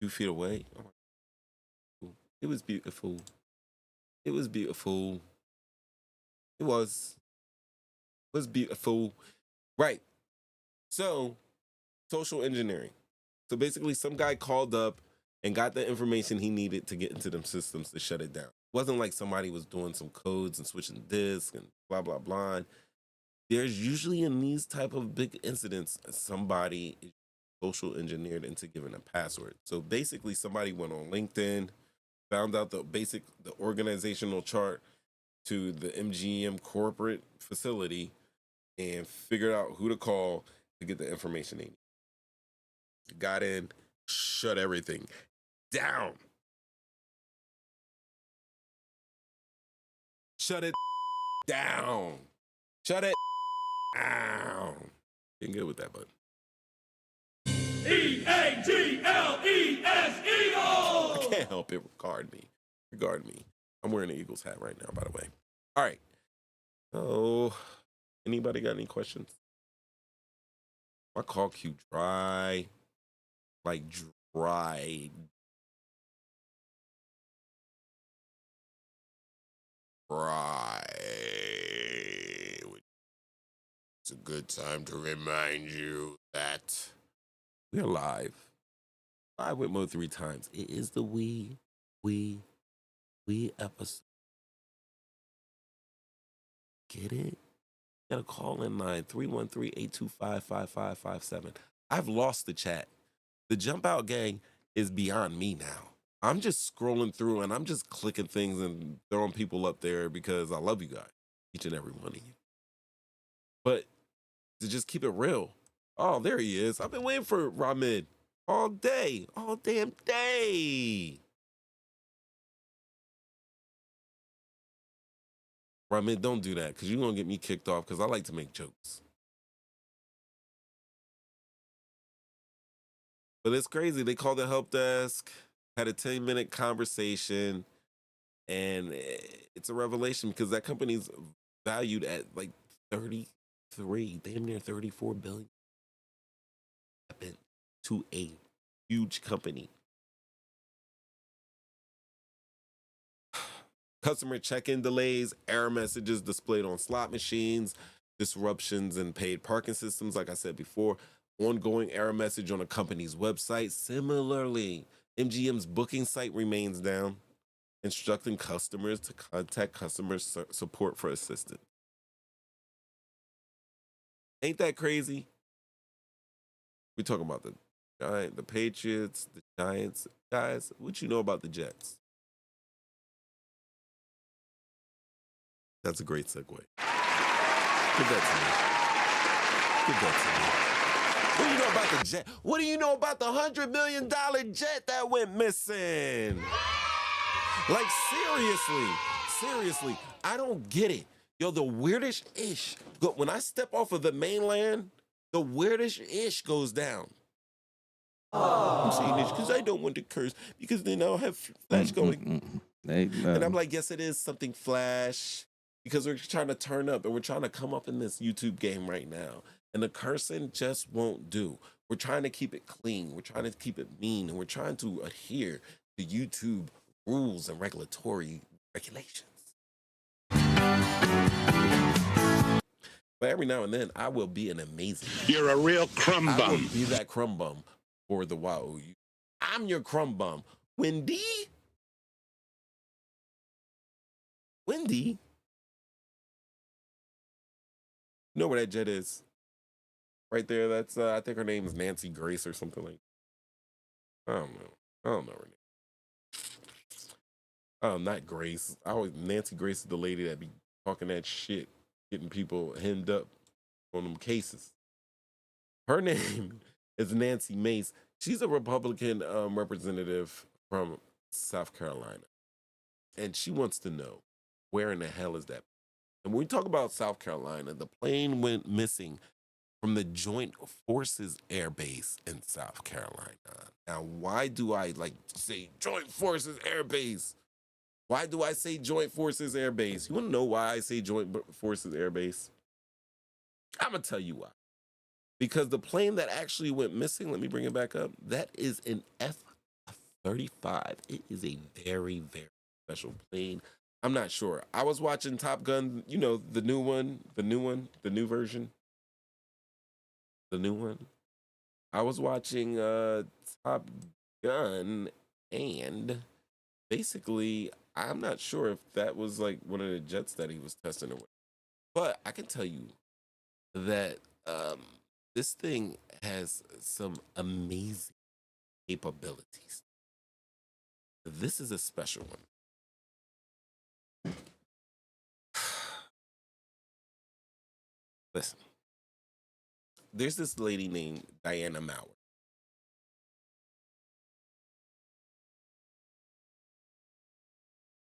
2 feet away. Oh my. It was beautiful. It was beautiful. It was beautiful. Right. So, social engineering. So basically, some guy called up and got the information he needed to get into them systems to shut it down. It wasn't like somebody was doing some codes and switching disks and blah, blah, blah. There's usually, in these type of big incidents, somebody is social engineered into giving a password. So basically, somebody went on LinkedIn, found out the organizational chart to the MGM corporate facility, and figured out who to call to get the information they need. Got in, shut everything down. Shut it down. Shut it down. Getting good with that, bud. EAGLES, Eagles! I can't help it. Regard me. I'm wearing an Eagles hat right now, by the way. All right. So, anybody got any questions? My call queue dry. Like dry. It's a good time to remind you that we're live. Live with Mo 3 times. It is the we episode. Get it? Got a call in line 313-825-5557. I've lost the chat. The Jump Out Gang is beyond me now. I'm just scrolling through and I'm just clicking things and throwing people up there because I love you guys, each and every one of you. But to just keep it real. Oh, there he is. I've been waiting for Ramid all day, all damn day. Ramid, don't do that because you're going to get me kicked off because I like to make jokes. But it's crazy. They called the help desk, had a 10-minute conversation, and it's a revelation because that company's valued at like 33, damn near 34 billion. To a huge company. Customer check-in delays, error messages displayed on slot machines, disruptions in paid parking systems, like I said before, ongoing error message on a company's website. Similarly, MGM's booking site remains down. instructing customers to contact customer support for assistance. Ain't that crazy? We talking about the Patriots, the Giants. Guys, what you know about the Jets? That's a great segue. Give that to me. Give that to me. What do you know about the jet? What do you know about the $100 million jet that went missing? Like, seriously, I don't get it. Yo, the weirdest ish. When I step off of the mainland, the weirdest ish goes down. I'm saying this because I don't want to curse, because then I'll have Flash going. And I'm like, yes, it is something Flash, because we're trying to turn up and we're trying to come up in this YouTube game right now. And the cursing just won't do. We're trying to keep it clean. We're trying to keep it mean. And we're trying to adhere to YouTube rules and regulatory regulations. But every now and then, I will be an amazing. You're a real crumb bum. I will be that crumb bum for the YOU. I'm your crumb bum. Wendy? You know where that jet is? Right there. That's I think her name is Nancy Grace or something like that. I don't know her name. Oh, not Grace. Nancy Grace is the lady that be talking that shit, getting people hemmed up on them cases. Her name is Nancy Mace. She's a Republican representative from South Carolina. And she wants to know, where in the hell is that? And when we talk about South Carolina, the plane went missing from the Joint Forces Air Base in South Carolina. Now, why do I say Joint Forces Air Base? Why do I say Joint Forces Air Base? You want to know why I say Joint Forces Air Base? I'm going to tell you why. Because the plane that actually went missing, let me bring it back up, that is an F-35. It is a very, very special plane. I'm not sure. I was watching Top Gun, the new version. The new one. I was watching Top Gun, and basically, I'm not sure if that was like one of the jets that he was testing or what. But I can tell you that this thing has some amazing capabilities. This is a special one. Listen, there's this lady named Diana Maurer.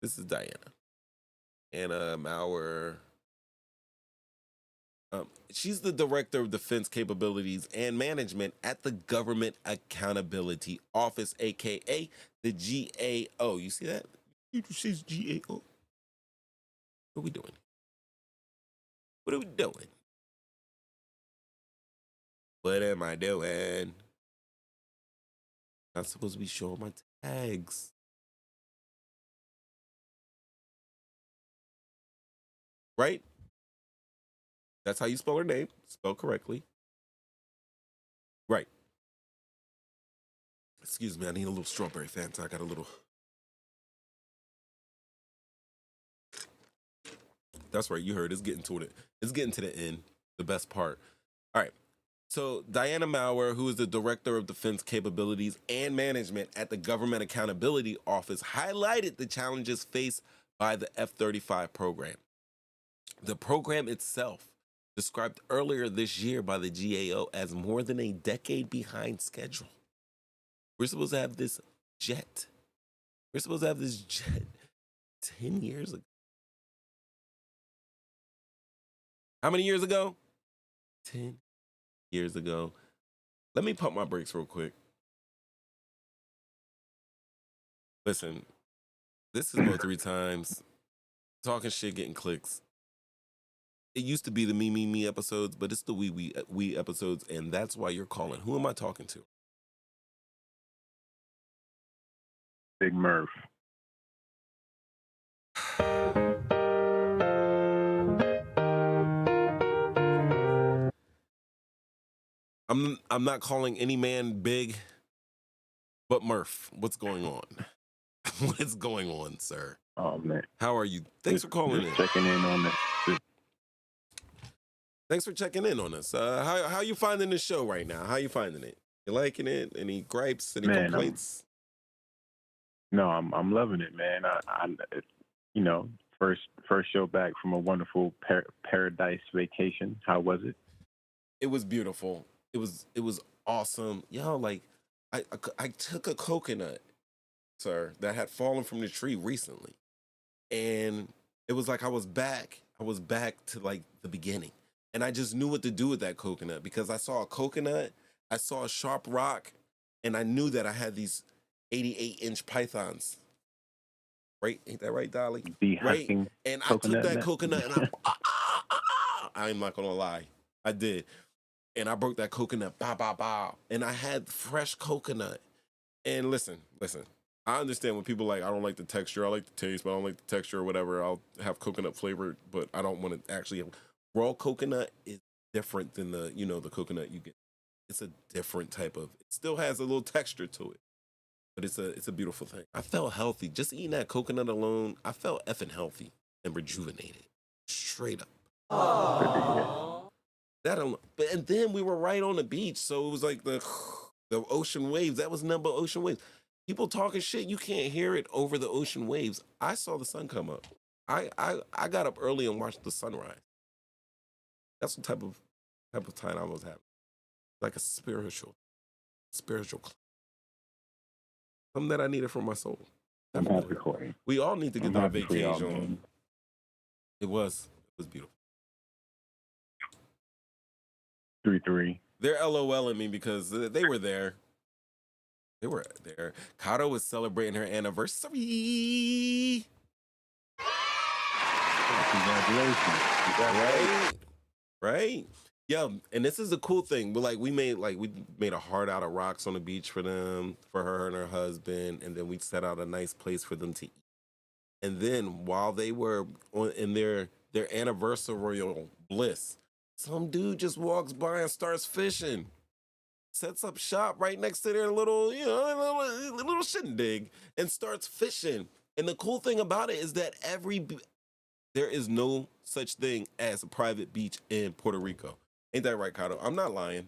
This is Diana. Anna Maurer. She's the Director of Defense Capabilities and Management at the Government Accountability Office, aka the GAO. You see that? She's GAO. What are we doing? What are we doing? What am I doing? I'm supposed to be showing my tags. Right? That's how you spell her name. Spell correctly. Right. Excuse me, I need a little strawberry Fanta. I got a little. That's right, you heard. It's getting to it. It's getting to the end. The best part. All right. So Diana Maurer, who is the Director of Defense Capabilities and Management at the Government Accountability Office, highlighted the challenges faced by the F-35 program. The program itself, described earlier this year by the GAO as more than a decade behind schedule. We're supposed to have this jet. 10 years ago. How many years ago? 10 years ago. Let me pump my brakes real quick. Listen, this is Mo 3 times. Talking shit, getting clicks. It used to be the me episodes, but it's the we episodes, and that's why you're calling. Who am I talking to? Big Murph. I'm not calling any man big, but Murph. What's going on? What is going on, sir? Oh man, How are you? Thanks for calling in. Checking in on this. Thanks for checking in on us. How you finding the show right now? How you finding it? You liking it? Any gripes? Any complaints? I'm loving it, man. First show back from a wonderful paradise vacation. How was it? It was beautiful. It was awesome. Yo, like I took a coconut, sir, that had fallen from the tree recently, and it was like I was back to like the beginning, and I just knew what to do with that coconut because I saw a coconut, I saw a sharp rock, and I knew that I had these 88-inch pythons. Right? Ain't that right, Dolly? Right? And I took that coconut and I'm not gonna lie, I did. And I broke that coconut, bow, bow, bow. And I had fresh coconut. And listen, I understand when people like, I don't like the texture, I like the taste, but I don't like the texture or whatever. I'll have coconut flavored, but I don't want to actually have raw coconut is different than the coconut you get. It's a different type of, it still has a little texture to it. But it's a beautiful thing. I felt healthy. Just eating that coconut alone, I felt effing healthy and rejuvenated. Straight up. Aww. And then we were right on the beach, so it was like the ocean waves. That was number ocean waves. People talking shit, you can't hear it over the ocean waves. I saw the sun come up. I got up early and watched the sunrise. That's the type of time I was having. Like a spiritual. Something that I needed for my soul. I'm happy for you. We all need to get that vacation. It was beautiful. 3-3. They're LOLing me because they were there. They were there. Kato was celebrating her anniversary. Congratulations. Right? Yeah, and this is the cool thing. We made a heart out of rocks on the beach for them, for her and her husband, and then we set out a nice place for them to eat. And then while they were in their anniversarial bliss, some dude just walks by and starts fishing, sets up shop right next to their little shindig, and starts fishing. And the cool thing about it is that there is no such thing as a private beach in Puerto Rico. Ain't that right, Kato? I'm not lying.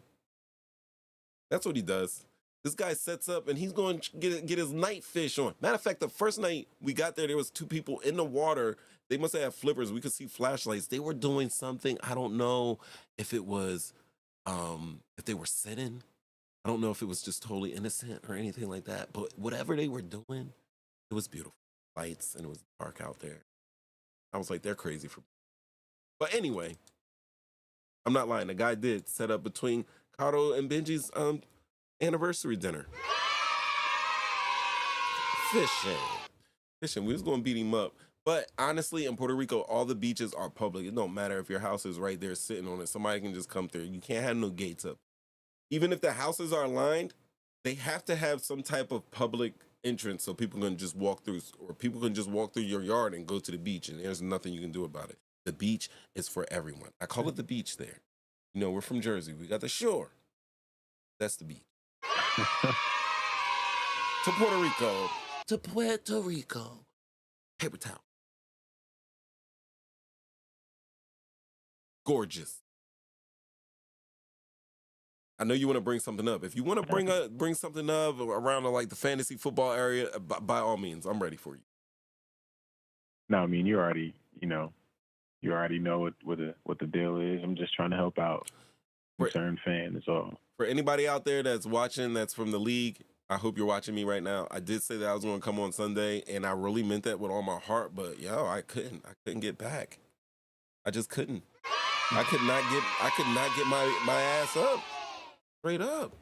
That's what he does. This guy sets up and he's going to get his night fish on. Matter of fact, the first night we got there was two people in the water. They must have had flippers. We could see flashlights. They were doing something. I don't know if it was, if they were sitting. I don't know if it was just totally innocent or anything like that. But whatever they were doing, it was beautiful. Lights, and it was dark out there. I was like, they're crazy for me. But anyway, I'm not lying. The guy did set up between Kato and Benji's anniversary dinner. Fishing. We was going to beat him up. But honestly, in Puerto Rico, all the beaches are public. It don't matter if your house is right there sitting on it. Somebody can just come through. You can't have no gates up. Even if the houses are lined, they have to have some type of public entrance so people can just walk through, or people can just walk through your yard and go to the beach, and there's nothing you can do about it. The beach is for everyone. I call it the beach there. You know, we're from Jersey. We got the shore. That's the beach. To Puerto Rico. Paper towel. Gorgeous. I know you want to bring something up. If you want to bring something up around the fantasy football area, by all means, I'm ready for you. No, I mean, you already know what the deal is. I'm just trying to help out concerned fan. That's all. For anybody out there that's watching, that's from the league, I hope you're watching me right now. I did say that I was going to come on Sunday, and I really meant that with all my heart. But I couldn't get back. I just couldn't. I could not get my ass up. Straight up.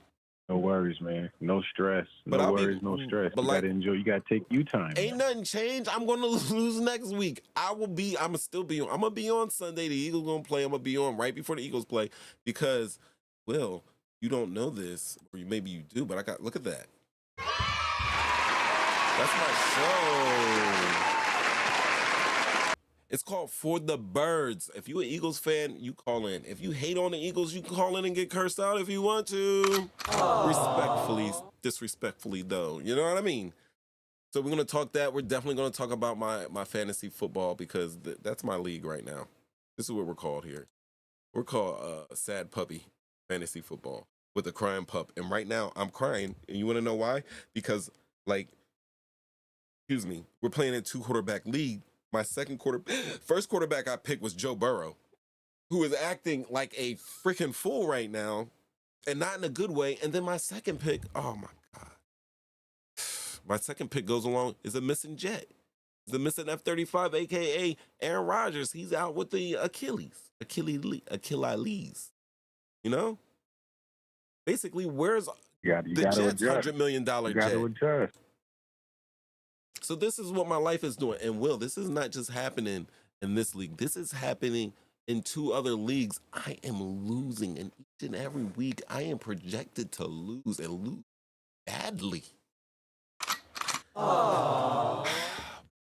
No worries, man. No stress. No worries, no stress. But you gotta enjoy. You gotta take you time. Ain't nothing changed. I'm gonna lose next week. I'm gonna be on Sunday. The Eagles gonna play. I'm gonna be on right before the Eagles play because, Will, you don't know this, or maybe you do, but look at that. That's my show. It's called For the Birds. If you an Eagles fan, you call in. If you hate on the Eagles, you call in and get cursed out if you want to. Aww. Disrespectfully though. You know what I mean? So we're gonna talk that. We're definitely gonna talk about my fantasy football because that's my league right now. This is what we're called here. We're called Sad Puppy Fantasy Football with a crying pup. And right now I'm crying. And you want to know why? Because excuse me, we're playing a 2-quarterback league. My first quarterback I picked was Joe Burrow, who is acting like a freaking fool right now, and not in a good way. And then my second pick, oh my God. My second pick goes along is a missing jet. The missing F-35, aka Aaron Rodgers. He's out with the Achilles. You know? Basically, where's the Jets' $100 million jet? You got to adjust. So this is what my life is doing. And Will, this is not just happening in this league. This is happening in 2 other leagues. I am losing. And each and every week, I am projected to lose and lose badly. Oh,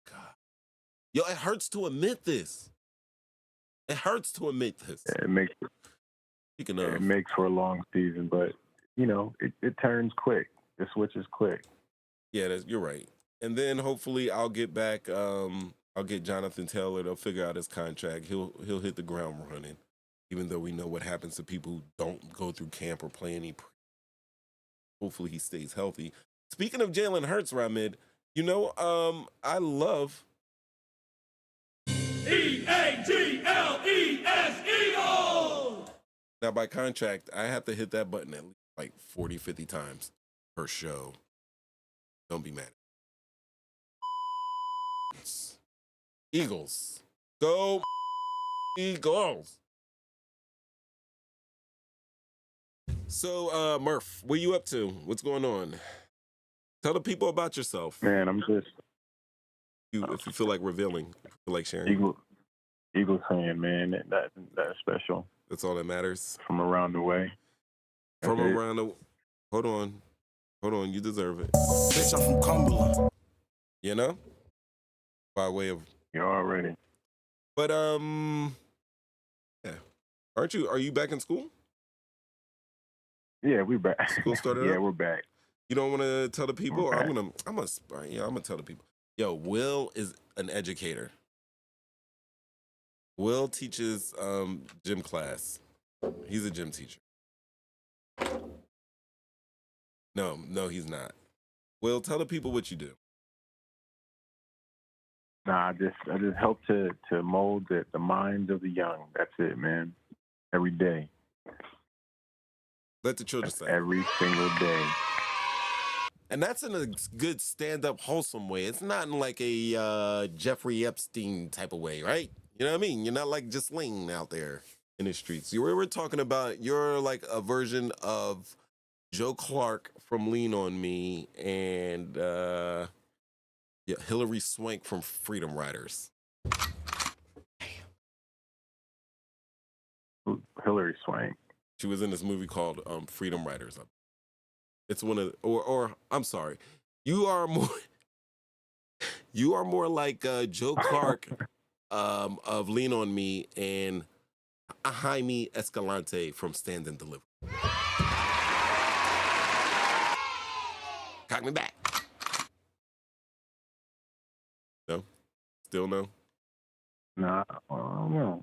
God. Yo, it hurts to admit this. It hurts to admit this. It makes for a long season, but, it turns quick. The switch is quick. Yeah, you're right. And then hopefully I'll get back. I'll get Jonathan Taylor. They'll figure out his contract. He'll hit the ground running, even though we know what happens to people who don't go through camp or play any. Hopefully he stays healthy. Speaking of Jalen Hurts, Ramid, I love Eagles. Now, by contract, I have to hit that button at least like 40, 50 times per show. Don't be mad. Eagles. Go Eagles. So, Murph, what are you up to? What's going on? Tell the people about yourself. Man, I'm just... if you feel like revealing, if you feel like sharing. Eagles fan, man. That's special. That's all that matters. From around the way. Hold on. You deserve it. Bitch, I'm from Cumberland. By way of... You're already. But, yeah. Are you back in school? Yeah, we're back. School started up? Yeah, we're back. You don't want to tell the people? I'm gonna tell the people. Yo, Will is an educator. Will teaches gym class. He's a gym teacher. No, he's not. Will, tell the people what you do. Nah, I just help to mold the minds of the young. That's it, man. Every day. Let the children say. Every single day. And that's in a good stand-up, wholesome way. It's not in like a Jeffrey Epstein type of way, right? You know what I mean? You're not like just laying out there in the streets. We're talking about, you're like a version of Joe Clark from Lean On Me and Hillary Swank from Freedom Riders. Hillary Swank. She was in this movie called Freedom Riders. It's one of, or I'm sorry, you are more like Joe Clark of Lean On Me and Jaime Escalante from Stand and Deliver. Cock me back. No? Still no? Nah, I don't know.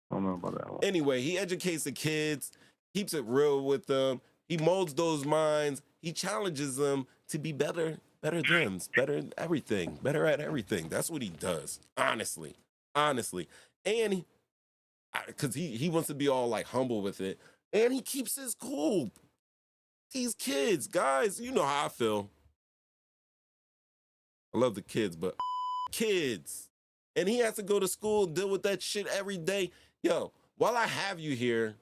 I don't know about that one. Anyway, he educates the kids, keeps it real with them. He molds those minds. He challenges them to be better thems, better at everything. That's what he does, honestly. And because he wants to be all like humble with it, and he keeps his cool. These kids, guys, you know how I feel. I love the kids, but kids. And he has to go to school, deal with that shit every day. Yo, while I have you here,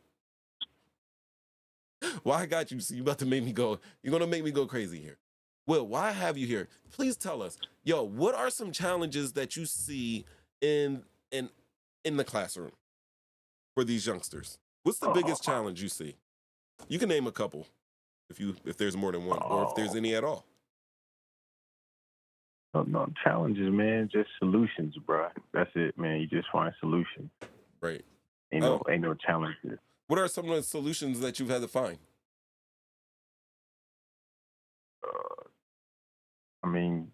I got you, so you about to make me go, you're going to make me go crazy here. Will, why have you here? Please tell us, yo, what are some challenges that you see in the classroom for these youngsters? What's the biggest challenge you see? You can name a couple if there's more than one, or if there's any at all. No challenges, man. Just solutions, bro. That's it, man. You just find solutions. Right. Ain't no challenges. What are some of the solutions that you've had to find? I mean,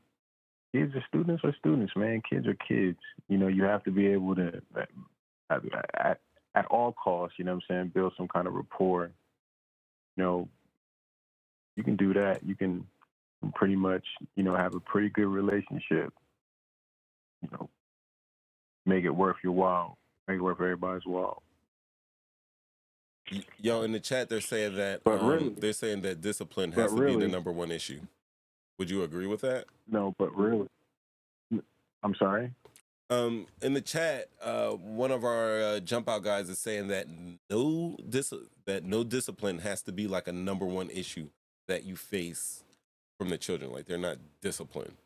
kids are students, man. Kids are kids. You know, you have to be able to, at all costs, you know what I'm saying, build some kind of rapport. You know, you can do that. You can pretty much, you know, have a pretty good relationship. You know, make it worth your while. Make it worth everybody's while. Yo, in the chat, they're saying that they're saying that discipline has to be the number one issue. Would you agree with that? No, but really, I'm sorry. In the chat, one of our jump out guys is saying that no discipline has to be like a number one issue that you face from the children. Like they're not disciplined.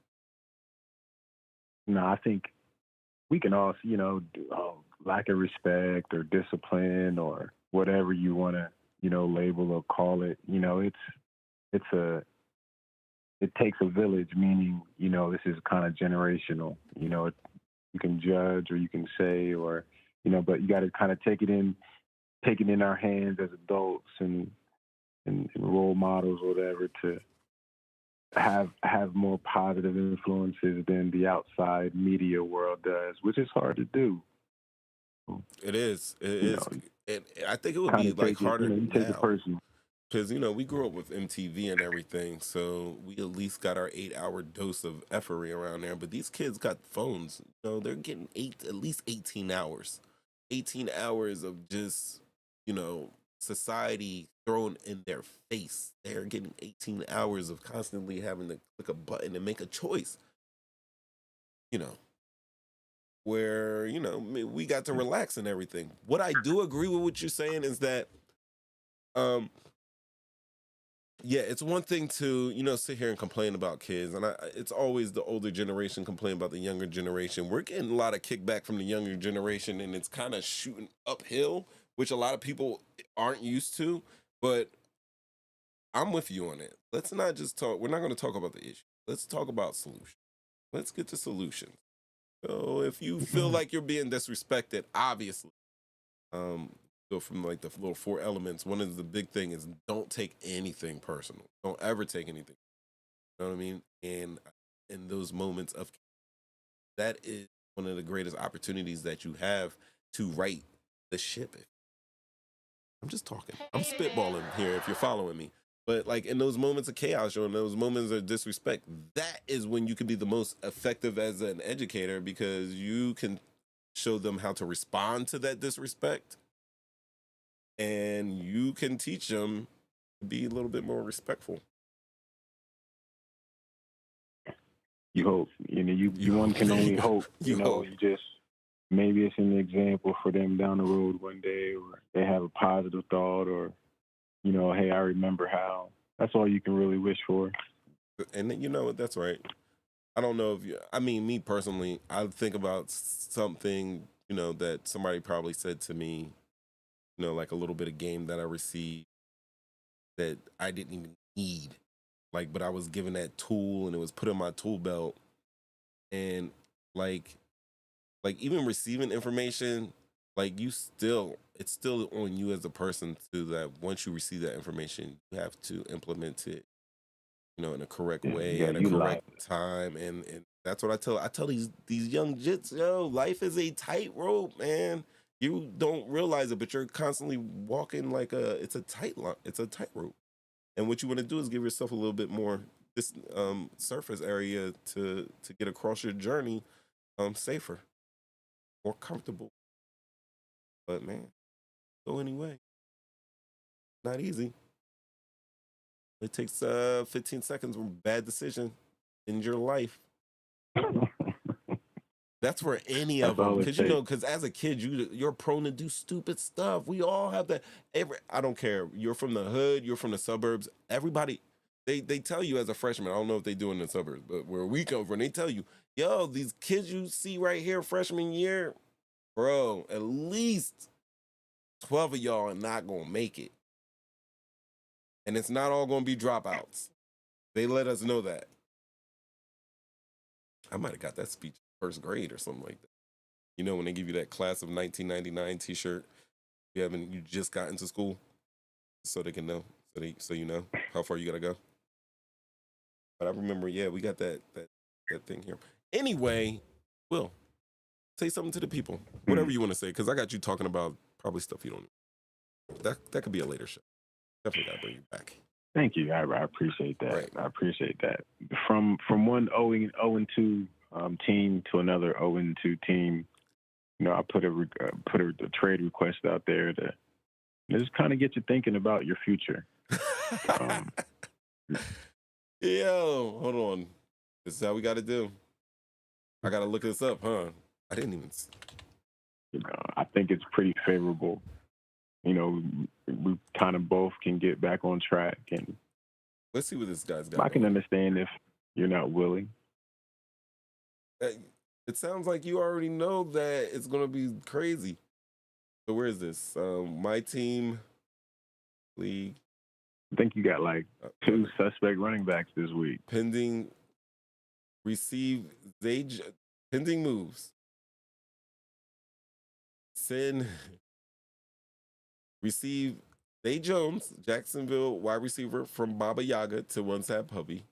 No, I think we can all, you know, lack of respect or discipline or whatever you want to, you know, label or call it. You know, it takes a village, meaning, you know, this is kind of generational. You know, you can judge or you can say, or, you know, but you got to kind of take it in our hands as adults and role models or whatever to have more positive influences than the outside media world does, which is hard to do. It is. It you is. know, And I think it would be like harder you take it personal. Because, you know, we grew up with MTV and everything, so we at least got our 8-hour dose of effery around there. But these kids got phones. You know, they're getting at least 18 hours. 18 hours of just, you know, society thrown in their face. They're getting 18 hours of constantly having to click a button and make a choice. You know, where, you know, we got to relax and everything. What I do agree with what you're saying is that, yeah, it's one thing to, you know, sit here and complain about kids. And it's always the older generation complain about the younger generation. We're getting a lot of kickback from the younger generation, and it's kind of shooting uphill, which a lot of people aren't used to. But I'm with you on it. Let's not just talk. We're not going to talk about the issue. Let's talk about solutions. Let's get to solutions. So if you feel like you're being disrespected, obviously, go from like the little 4 elements. One of the big thing is don't take anything personal. Don't ever take anything. You know what I mean? And in those moments of, that is one of the greatest opportunities that you have to right the ship. I'm just talking. I'm spitballing here if you're following me. But like in those moments of chaos or in those moments of disrespect, that is when you can be the most effective as an educator, because you can show them how to respond to that disrespect. And you can teach them to be a little bit more respectful. You hope, you know, you one can only hope, you know, you just, maybe it's an example for them down the road one day, or they have a positive thought, or, you know, hey, I remember how. That's all you can really wish for. And you know what, that's right. I don't know if you, I mean, me personally, I think about something, you know, that somebody probably said to me, you know, like a little bit of game that I received that I didn't even need. Like, but I was given that tool and it was put in my tool belt. And like even receiving information, like it's still on you as a person to that once you receive that information, you have to implement it, you know, in a correct way at a correct time. And that's what I tell these young jits, yo, life is a tightrope, man. You don't realize it, but you're constantly walking like it's a tightrope. And what you want to do is give yourself a little bit more this surface area to get across your journey safer, more comfortable. But man, go anyway. Not easy. It takes 15 seconds of a bad decision in your life. That's for any of them, because you know, because as a kid, you're prone to do stupid stuff. We all have that. I don't care. You're from the hood. You're from the suburbs. Everybody, they tell you as a freshman. I don't know if they do in the suburbs, but where we come from, they tell you, yo, these kids you see right here, freshman year, bro, at least 12 of y'all are not gonna make it, and it's not all gonna be dropouts. They let us know that. I might have got that speech first grade or something like that. You know, when they give you that class of 1999 T-shirt, you just got into school, so they can know, so you know how far you gotta go. But I remember, yeah, we got that that thing here. Anyway, Will, say something to the people. Whatever you want to say, because I got you talking about probably stuff you don't know. That could be a later show. Definitely gotta bring you back. Thank you. I appreciate that. Right. I appreciate that. From one 0-2 team to another 0-2 team, you know, I put a trade request out there to just kind of get you thinking about your future. Yo, hold on. This is how we got to do. I got to look this up, huh? I didn't even. You know, I think it's pretty favorable. You know, we kind of both can get back on track, and let's see what this guy's got. I can understand if you're not willing. It sounds like you already know that it's going to be crazy. So where is this? My team league. I think you got like 2 suspect running backs this week. Pending pending moves. Receive Zay Jones, Jacksonville wide receiver from Baba Yaga to One Sad Puppy.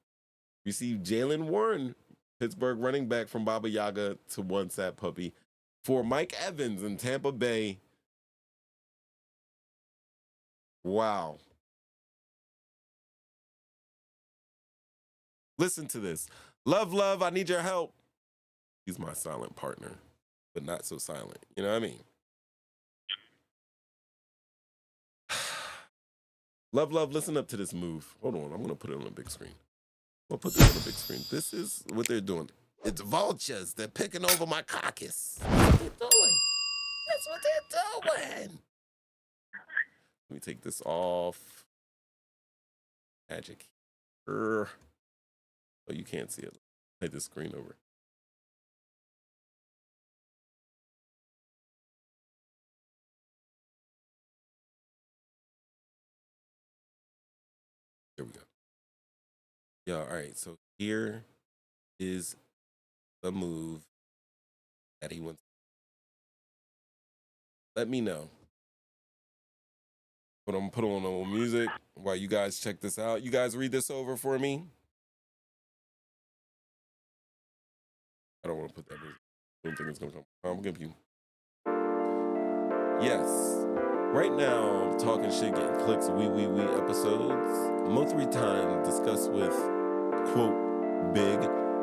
Receive Jalen Warren, Pittsburgh running back from Baba Yaga to One Sad Puppy. For Mike Evans in Tampa Bay. Wow. Listen to this. Love, I need your help. He's my silent partner, but not so silent. You know what I mean? Love, listen up to this move. Hold on, I'm going to put it on a big screen. I'll put this on a big screen. This is what they're doing. It's vultures. They're picking over my carcass. That's what they're doing. That's what they're doing. Let me take this off. Magic. Oh, you can't see it. Take this screen over. There we go. Yeah, all right. So here is the move that he wants. Let me know. But I'm put on music while you guys check this out. You guys read this over for me. I don't want to put that music. I don't think it's going to come. I'm going to give you. Yes. Right now, Talking Shit, Getting Clicks, we episodes. Mo 3 Time discussed with, quote, Big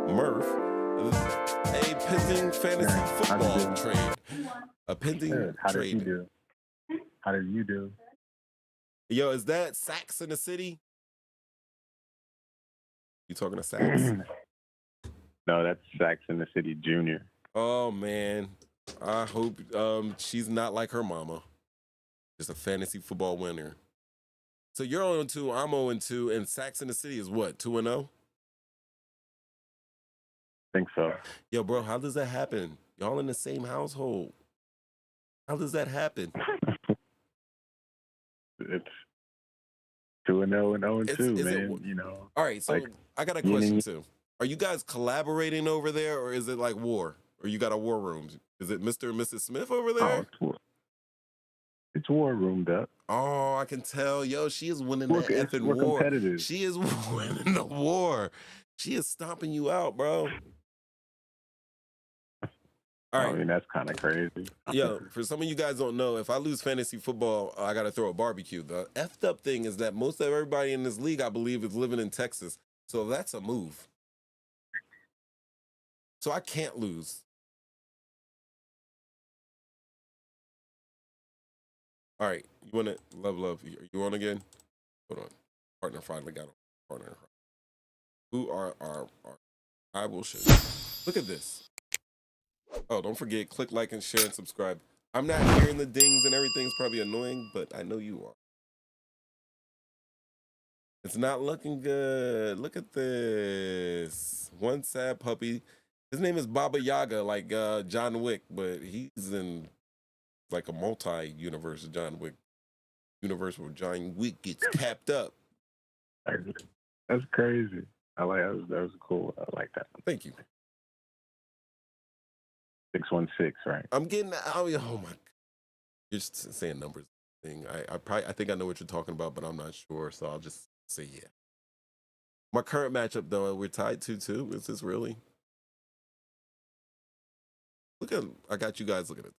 Murph, a pending fantasy football trade. A pending trade. How did you do? Yo, is that Sax in the City? You talking to Sax? No, that's Sax in the City Jr. Oh, man. I hope she's not like her mama. Just a fantasy football winner. So you're 0-2, I'm 0-2, and Sax in the City is what, 2-0? I think so. Yo, bro, how does that happen? Y'all in the same household. How does that happen? It's 2-0 and 0-2, man. You know. All right, so like, I got a question too. Are you guys collaborating over there, or is it like war? Or you got a war room? Is it Mr. and Mrs. Smith over there? Oh, it's war roomed up. Oh, I can tell. Yo, she is winning the effing war. Competitive. She is winning the war. She is stomping you out, bro. All right. I mean, that's kind of crazy. Yo, for some of you guys don't know, if I lose fantasy football, I got to throw a barbecue. The effed up thing is that most of everybody in this league, I believe, is living in Texas. So that's a move. So I can't lose. All right. You want to love. You on again? Hold on. Partner finally got on. Partner. Who are our I will show you. Look at this. Oh, don't forget, click like and share and subscribe. I'm not hearing the dings and everything's probably annoying, but I know you are. It's not looking good. Look at this. One Sad Puppy. His name is Baba Yaga, like John Wick, but he's in like a multi-universe John Wick. Universe where John Wick gets capped up. That's crazy. I like that was cool. I like that. Thank you. 616, right? I'm getting. Oh my! You're just saying numbers. Thing. I think I know what you're talking about, but I'm not sure. So I'll just say yeah. My current matchup though, we're tied 2-2. Is this really? Look at, I got you guys looking at.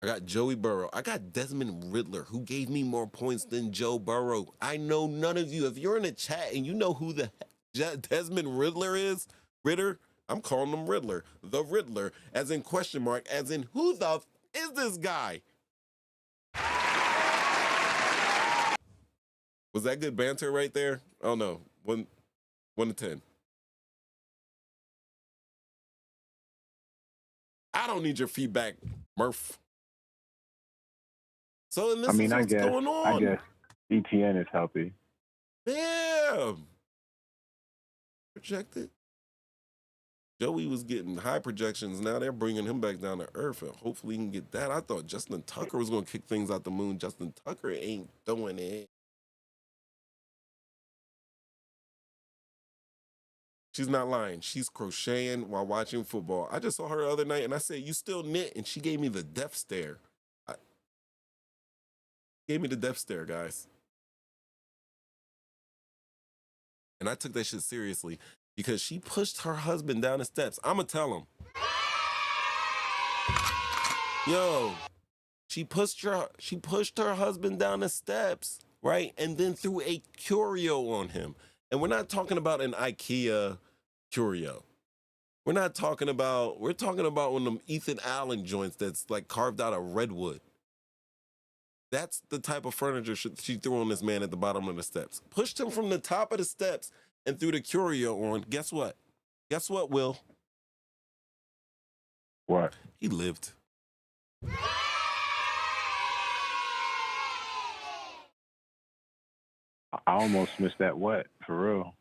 I got Joey Burrow. I got Desmond Riddler, who gave me more points than Joe Burrow. I know none of you. If you're in the chat and you know who the Desmond Riddler is, Ritter, I'm calling him Riddler. The Riddler, as in question mark, as in who the is this guy? Was that good banter right there? Oh no, 1 to 10. I don't need your feedback, Murph. So and this is what's going on. I guess ETN is healthy. Damn. Projected. Joey was getting high projections. Now they're bringing him back down to earth, and hopefully he can get that. I thought Justin Tucker was going to kick things out the moon. Justin Tucker ain't doing it. She's not lying. She's crocheting while watching football. I just saw her the other night, and I said, "You still knit?" And she gave me the death stare. Gave me the death stare, guys. And I took that shit seriously because she pushed her husband down the steps. I'ma tell him. Yo, she pushed her husband down the steps, right? And then threw a curio on him. And we're not talking about an IKEA curio. We're talking about one of them Ethan Allen joints that's like carved out of redwood. That's the type of furniture she threw on this man at the bottom of the steps. Pushed him from the top of the steps and threw the curio on. Guess what? Guess what, Will? What? He lived. I almost missed that what, for real.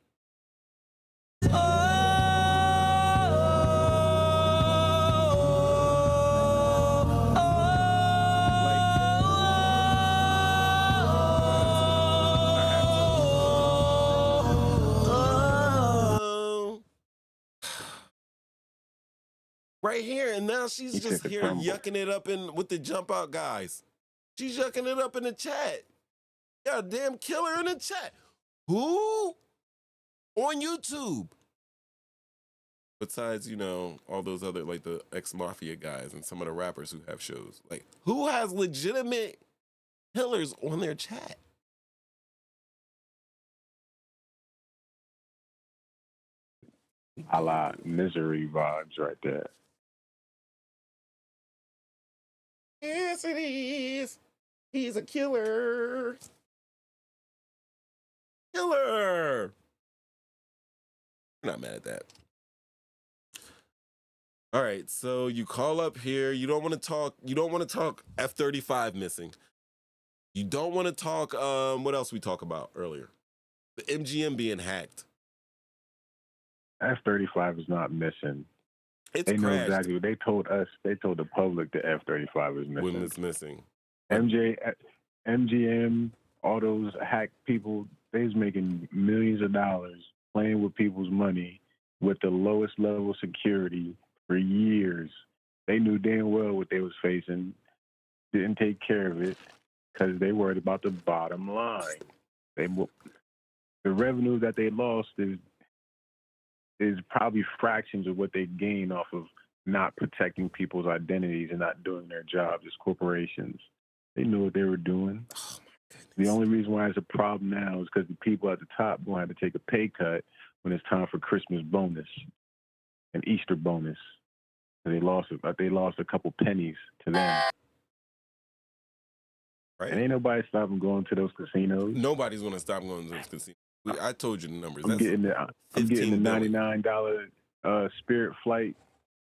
Right here, and now she's just here yucking it up with the jump out guys. She's yucking it up in the chat. Got a damn killer in the chat. Who? On YouTube. Besides, all those other, like the ex-mafia guys and some of the rappers who have shows. Like, who has legitimate killers on their chat? A la Misery vibes right there. Yes, it is. He's a killer. Killer. I'm not mad at that. All right, so you call up here. You don't want to talk. You don't want to talk F-35 missing. You don't want to talk. What else we talk about earlier? The MGM being hacked. F-35 is not missing. They know exactly what they told us. They told the public the F-35 is missing. When it's missing. MGM, all those hacked people, they was making millions of dollars playing with people's money with the lowest level of security for years. They knew damn well what they was facing, didn't take care of it because they worried about the bottom line. The revenue that they lost is probably fractions of what they gain off of not protecting people's identities and not doing their jobs as corporations. They knew what they were doing. Oh my goodness. The only reason why it's a problem now is because the people at the top going to have to take a pay cut when it's time for Christmas bonus and Easter bonus. They lost a couple pennies to them. Right. And ain't nobody stopping going to those casinos. Nobody's going to stop going to those casinos. I told you the numbers. I'm getting the $99 Spirit flight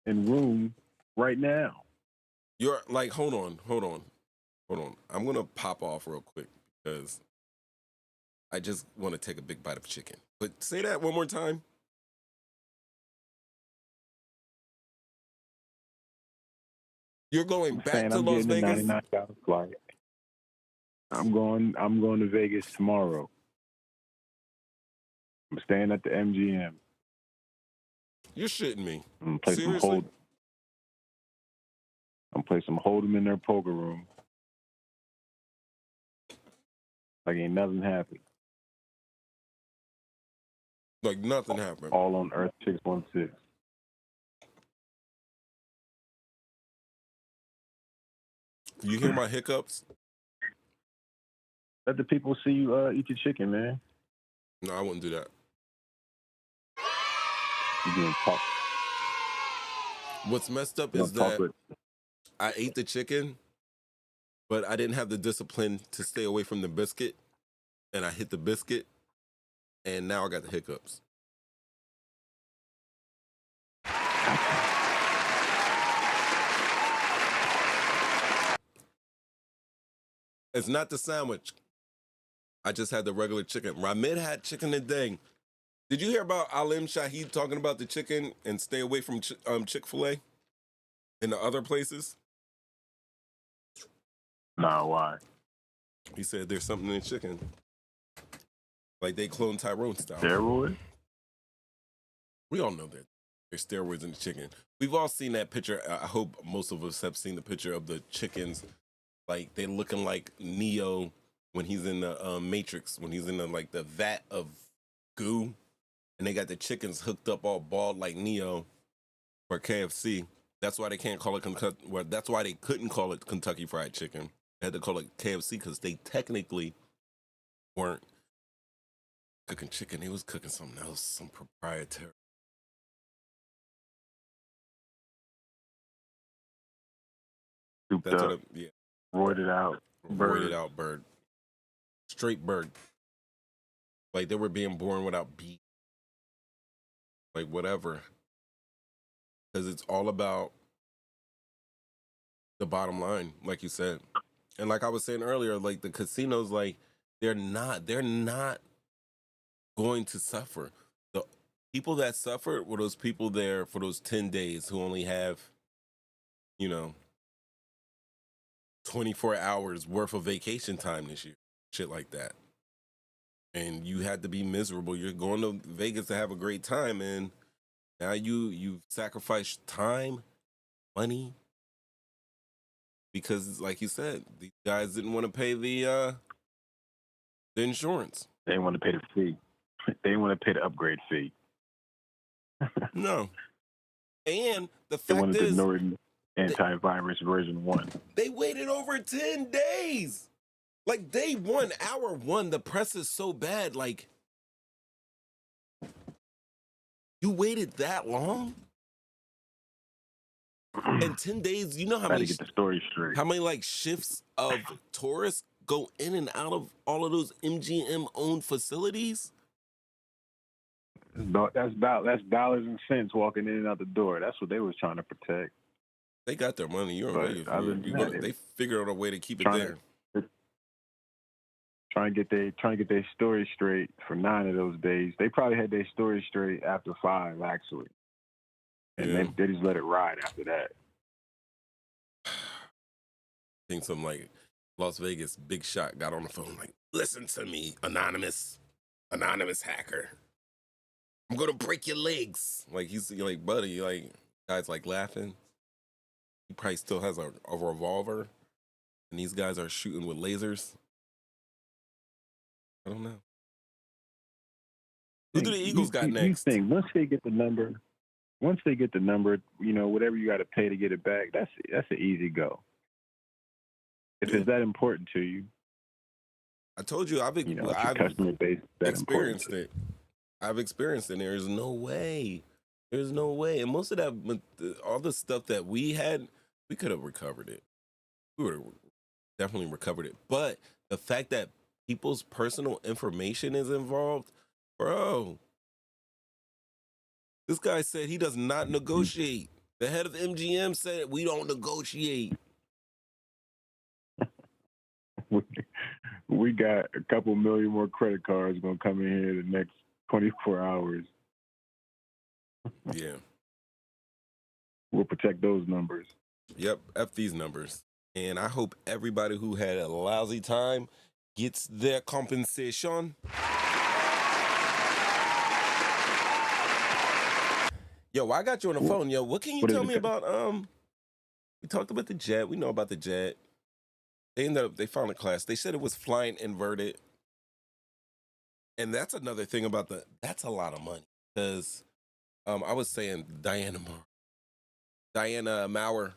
and room right now. You're like, hold on. I'm going to pop off real quick because I just want to take a big bite of chicken. But say that one more time. You're going back to Las Vegas? $99 flight. I'm going to Vegas tomorrow. I'm staying at the MGM. You're shitting me. I'm gonna play some Hold'em in their poker room. Like ain't nothing happened. Like nothing happened. All on Earth 616. You hear my hiccups? Let the people see you eat your chicken, man. No, I wouldn't do that. You being talk. What's messed up You is don't talk that with. I ate the chicken, but I didn't have the discipline to stay away from the biscuit, and I hit the biscuit, and now I got the hiccups. It's not the sandwich. I just had the regular chicken. Ramid had chicken today. Did you hear about Alim Shahid talking about the chicken and stay away from Chick-fil-A and the other places? Nah, why? He said there's something in the chicken. Like they clone Tyrone style. Steroid? We all know that there's steroids in the chicken. We've all seen that picture. I hope most of us have seen the picture of the chickens. Like they're looking like Neo when he's in the Matrix, when he's in the vat of goo, and they got the chickens hooked up all bald like Neo for KFC. That's why they can't call it Well, that's why they couldn't call it Kentucky Fried Chicken. They had to call it KFC because they technically weren't cooking chicken. They was cooking something else, some proprietary. Souped That's up, what yeah. roided out, Roided out bird. Straight bird. Like they were being born without beat. Like whatever. Because it's all about the bottom line, like you said. And like I was saying earlier, like the casinos, like they're not going to suffer. The people that suffered were those people there for those 10 days who only have, 24 hours worth of vacation time this year. Shit like that. And you had to be miserable. You're going to Vegas to have a great time, and now you sacrifice time, money, because like you said, these guys didn't want to pay the insurance. They didn't want to pay the fee. They didn't want to pay the upgrade fee. No. And the They fact wanted is, the Norton antivirus version 1. they waited over 10 days. Like day 1, hour 1, the press is so bad. Like, you waited that long? In 10 days, you know how many to get the story straight. How many like shifts of tourists go in and out of all of those MGM owned facilities? That's dollars and cents walking in and out the door. That's what they was trying to protect. They got their money. You're But already. other than that, They figured out a way to keep it there. Trying to get their story straight for 9 of those days. They probably had their story straight after 5, actually, and Yeah. they just let it ride after that. I think some like Las Vegas big shot got on the phone like, listen to me, anonymous hacker. I'm gonna break your legs. Like he's like, buddy, like guys like laughing. He probably still has a revolver, and these guys are shooting with lasers. I don't know. Who do the Eagles got next? You think once they get the number, whatever you got to pay to get it back, that's an easy go. If it's that important to you, I told you, I've customer base that experienced it. I've experienced it. There's no way. And most of that, all the stuff that we had, we could have recovered it. We would have definitely recovered it. But the fact that people's personal information is involved, bro. This guy said he does not negotiate. The head of MGM said we don't negotiate. We got a couple million more credit cards gonna come in here the next 24 hours. Yeah. We'll protect those numbers. Yep, F these numbers. And I hope everybody who had a lousy time gets their compensation. Yo, I got you on the phone. Yo, what can you tell me about, we talked about the jet. We know about the jet. They found a class. They said it was flying inverted. And that's another thing about that's a lot of money. Because I was saying Diana Maurer,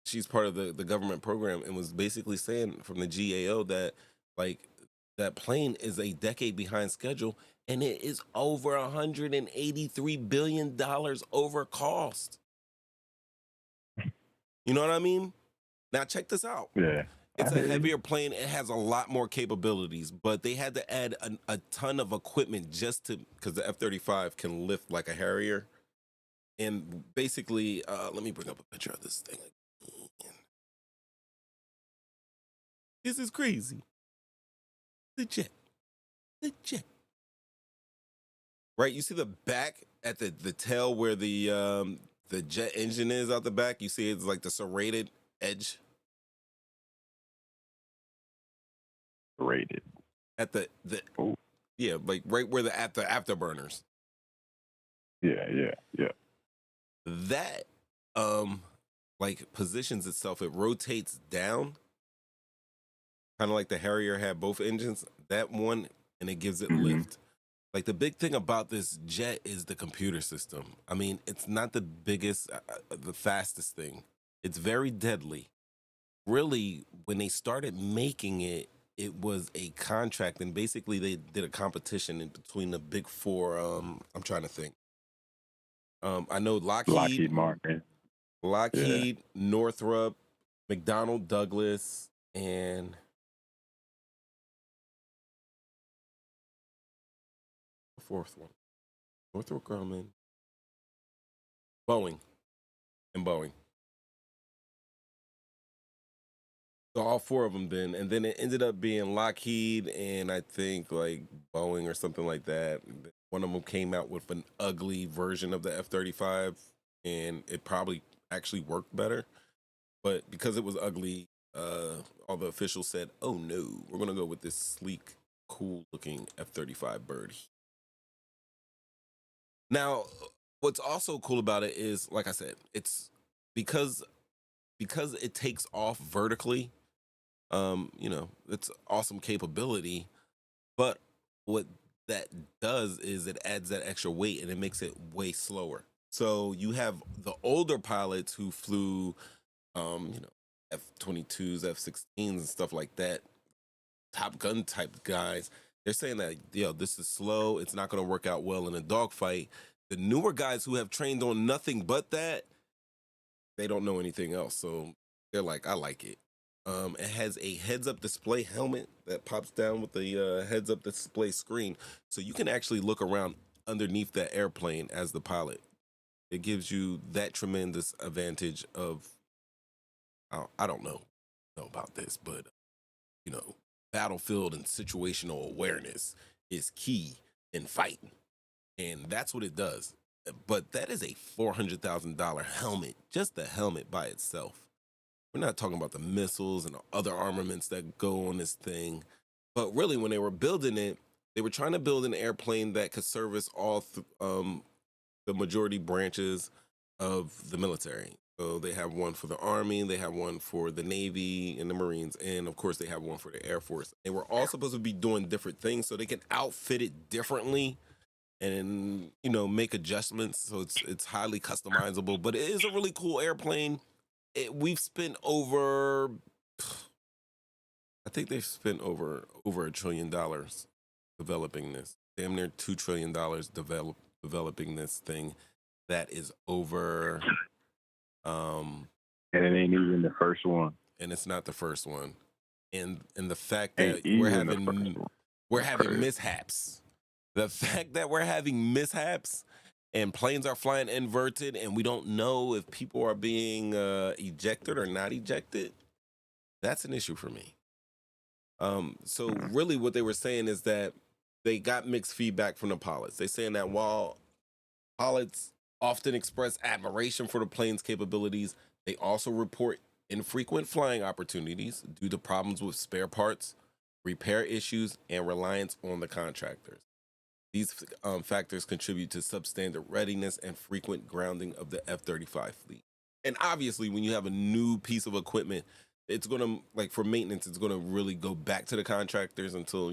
she's part of the government program and was basically saying from the GAO that like that plane is a decade behind schedule and it is over $183 billion over cost. You know what I mean? Now check this out. Yeah. It's a heavier plane. It has a lot more capabilities, but they had to add a ton of equipment just to, because the F-35 can lift like a Harrier. And basically, let me bring up a picture of this thing again. This is crazy. The jet. Right, you see the back at the tail where the jet engine is out the back. You see it's like the serrated edge. Rated. At the yeah, like right where the afterburners. Yeah. That like positions itself. It rotates down, kind of like the Harrier had both engines. That one, and it gives it lift. Like the big thing about this jet is the computer system. I mean, it's not the biggest, the fastest thing. It's very deadly. Really, when they started making it, it was a contract, and basically they did a competition in between the big four. I'm trying to think. I know Lockheed Martin, Northrop, McDonnell Douglas, and the fourth one, Northrop Grumman, Boeing. So all four of them then, and then it ended up being Lockheed and I think like Boeing or something like that. One of them came out with an ugly version of the F-35, and it probably actually worked better. But because it was ugly, all the officials said, "Oh no, we're gonna go with this sleek, cool-looking F-35 bird." Now, what's also cool about it is, like I said, it's because it takes off vertically. It's awesome capability, but what that does is it adds that extra weight and it makes it way slower. So you have the older pilots who flew, F-22s, F-16s and stuff like that, Top Gun type guys. They're saying that, this is slow. It's not going to work out well in a dogfight. The newer guys who have trained on nothing but that, they don't know anything else. So they're like, I like it. It has a heads-up display helmet that pops down with the heads-up display screen, so you can actually look around underneath that airplane as the pilot. It gives you that tremendous advantage of, I don't know about this, but battlefield and situational awareness is key in fighting, and that's what it does. But that is a $400,000 helmet, just the helmet by itself. We're not talking about the missiles and other armaments that go on this thing. But really, when they were building it, they were trying to build an airplane that could service all the majority branches of the military. So they have one for the Army, they have one for the Navy and the Marines, and of course they have one for the Air Force. They were all supposed to be doing different things so they can outfit it differently and make adjustments so it's highly customizable. But it is a really cool airplane. We've spent over, I think they've spent over $1 trillion developing this. Damn near $2 trillion developing this thing that is over. And it ain't even the first one. And it's not the first one. And the fact that we're having mishaps. The fact that we're having mishaps and planes are flying inverted and we don't know if people are being ejected or not ejected, that's an issue for me. So really what they were saying is that they got mixed feedback from the pilots. They're saying that while pilots often express admiration for the plane's capabilities, they also report infrequent flying opportunities due to problems with spare parts, repair issues, and reliance on the contractors. These factors contribute to substandard readiness and frequent grounding of the F-35 fleet. And obviously, when you have a new piece of equipment, it's going to, like for maintenance, it's going to really go back to the contractors until,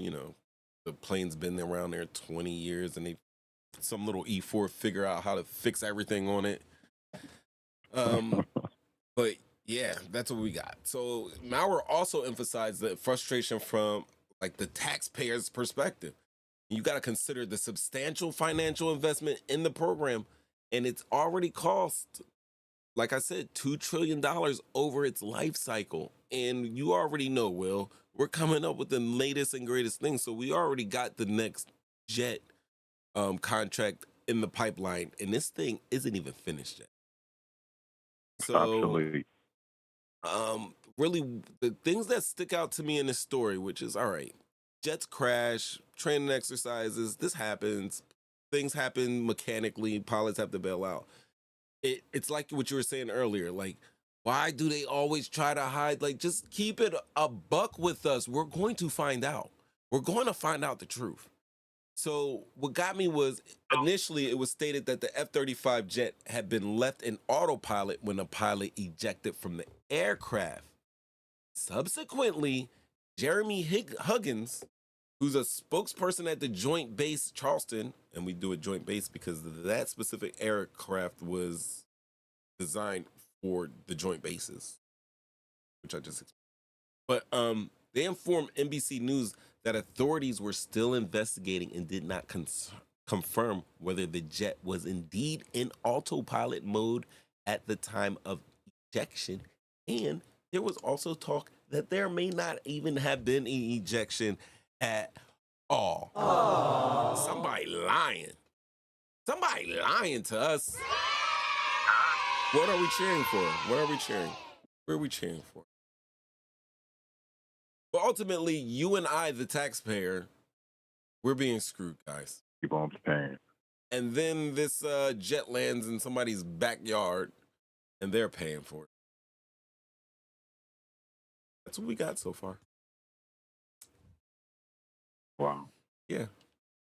the plane's been around there 20 years and some little E4 figure out how to fix everything on it. But Yeah, that's what we got. So Maurer also emphasized the frustration from like the taxpayer's perspective. You got to consider the substantial financial investment in the program, and it's already cost, like I said, $2 trillion over its life cycle. And you already know, Will, we're coming up with the latest and greatest things. So we already got the next jet contract in the pipeline, and this thing isn't even finished yet. So Absolutely. Really the things that stick out to me in this story, which is all right, jets crash, training exercises, this happens, things happen mechanically, pilots have to bail out. It's like what you were saying earlier, like, why do they always try to hide? Like, just keep it a buck with us. We're going to find out. We're going to find out the truth. So what got me was initially it was stated that the F-35 jet had been left in autopilot when the pilot ejected from the aircraft. Subsequently, Jeremy Huggins, who's a spokesperson at the Joint Base Charleston, and we do a joint base because that specific aircraft was designed for the joint bases, which I just explained. But they informed NBC News that authorities were still investigating and did not confirm whether the jet was indeed in autopilot mode at the time of ejection. And there was also talk that there may not even have been an ejection at all. Aww. Somebody lying. Somebody lying to us. What are we cheering for? What are we cheering? What are we cheering for? But ultimately, you and I, the taxpayer, we're being screwed, guys. Keep on paying. And then this jet lands in somebody's backyard, and they're paying for it. That's what we got so far. Wow. Yeah.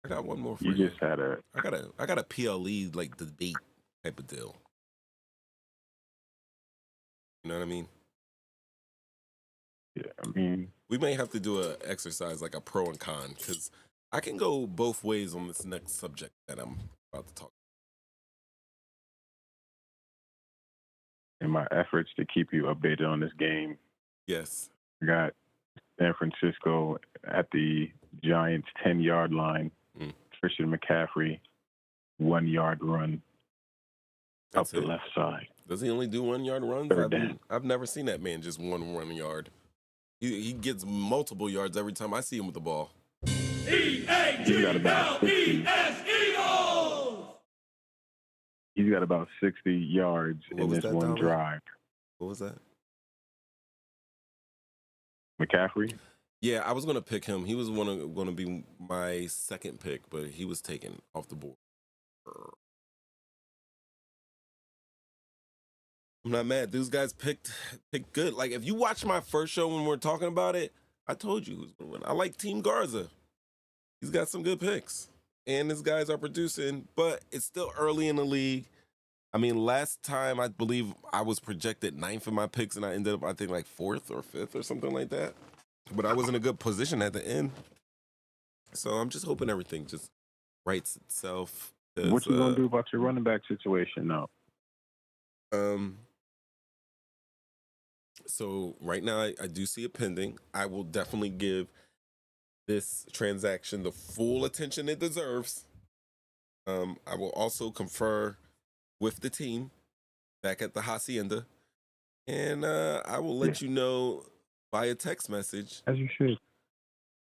I got one more for You you. just had a... I got a PLE, like, debate type of deal. You know what I mean? Yeah, I mean... We may have to do an exercise, like a pro and con, because I can go both ways on this next subject that I'm about to talk in my efforts to keep you updated on this game, yes, I got San Francisco at the Giants' 10-yard line. Christian McCaffrey, 1-yard run up the left side. Does he only do 1-yard runs? Third down. I've never seen that man just 1 yard. He gets multiple yards every time I see him with the ball. He's got about 60. He's got about 60 yards in this one drive. What was that? McCaffrey? Yeah, I was going to pick him. He was going to be my second pick, but he was taken off the board. I'm not mad. These guys picked good. Like, if you watch my first show when we were talking about it, I told you who's going to win. I like Team Garza. He's got some good picks. And these guys are producing, but it's still early in the league. I mean, last time, I believe I was projected 9th in my picks, and I ended up, I think, like 4th or 5th or something like that. But I was in a good position at the end. So I'm just hoping everything just rights itself. What you going to do about your running back situation now? So right now, I do see it pending. I will definitely give this transaction the full attention it deserves. I will also confer with the team back at the Hacienda, and I will let you know via text message. As you should.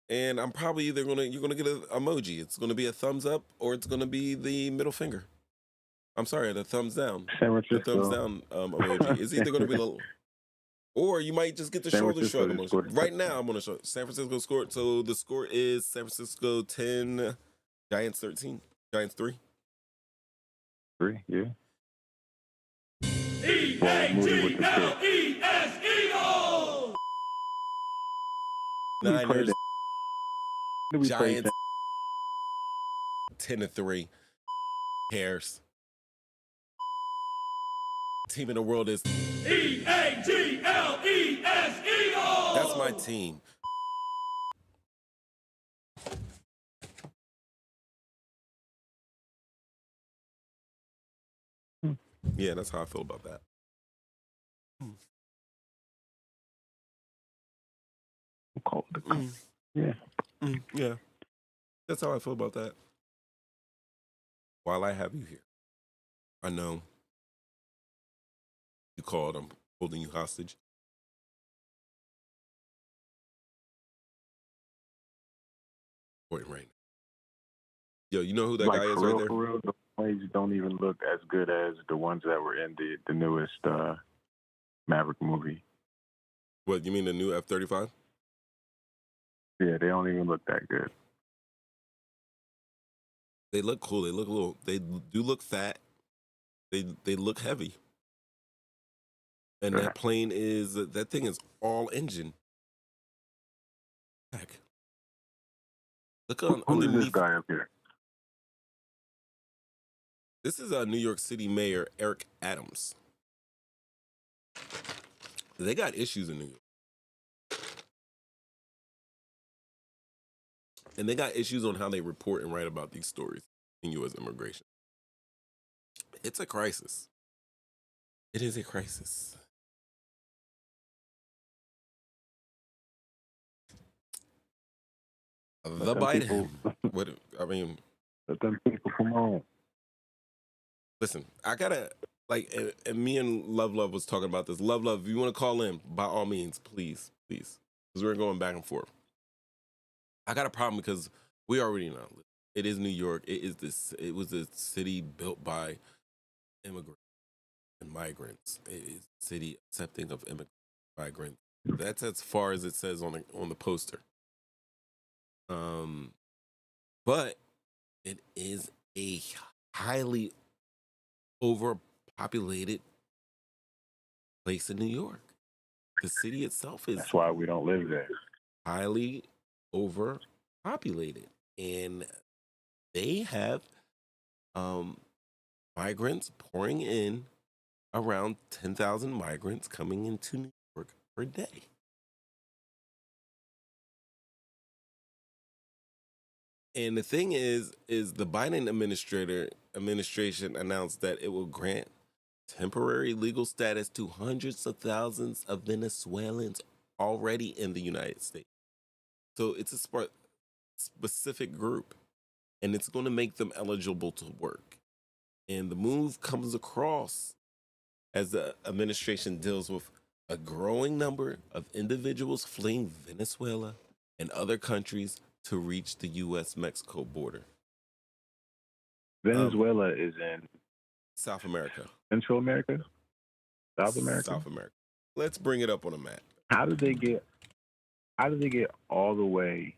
And I'm probably you're gonna get an emoji. It's gonna be a thumbs up or it's gonna be the middle finger. I'm sorry, the thumbs down. The thumbs down emoji. It's either gonna be the, or you might just get the shoulder shrug emoji. Right now, I'm gonna show San Francisco scored. So the score is San Francisco 10, Giants 13, Giants 3. 3, yeah. E-A-G-L-E-S Eagles! Niners, Giants 10-3. Cares. Team in the world is E-A-G-L-E-S Eagles! That's my team. Yeah, that's how I feel about that. Yeah. Yeah. That's how I feel about that. While I have you here, I know you called. I'm holding you hostage. Point right now. Yo, you know who that Like, guy is for right real, there? for real, the plays don't even look as good as the ones that were in the newest Maverick movie. What, you mean the new F-35? Yeah, they don't even look that good. They look cool. They look a little. They do look fat. They look heavy. And Yeah. that thing is all engine. Heck. Look on Who is this underneath. guy up here? This is New York City Mayor Eric Adams. They got issues in New York. And they got issues on how they report and write about these stories in U.S. immigration. It's a crisis. It is a crisis. The Biden. What I mean, let them people come on. Listen, I gotta and me and Love was talking about this. Love, if you want to call in, by all means, please, because we're going back and forth. I got a problem because we already know it is New York. It was a city built by immigrants and migrants. It is a city accepting of immigrants, migrants. That's as far as it says on the poster. But it is a highly overpopulated place in New York. The city itself is. That's why we don't live there. Highly overpopulated, and they have migrants pouring in, around 10,000 migrants coming into New York per day. And the thing is the Biden administration announced that it will grant temporary legal status to hundreds of thousands of Venezuelans already in the United States. So it's a specific group, and it's going to make them eligible to work. And the move comes across as the administration deals with a growing number of individuals fleeing Venezuela and other countries to reach the U.S.-Mexico border. Venezuela is in South America. Central America? South America? South America. Let's bring it up on a map. How did they get all the way?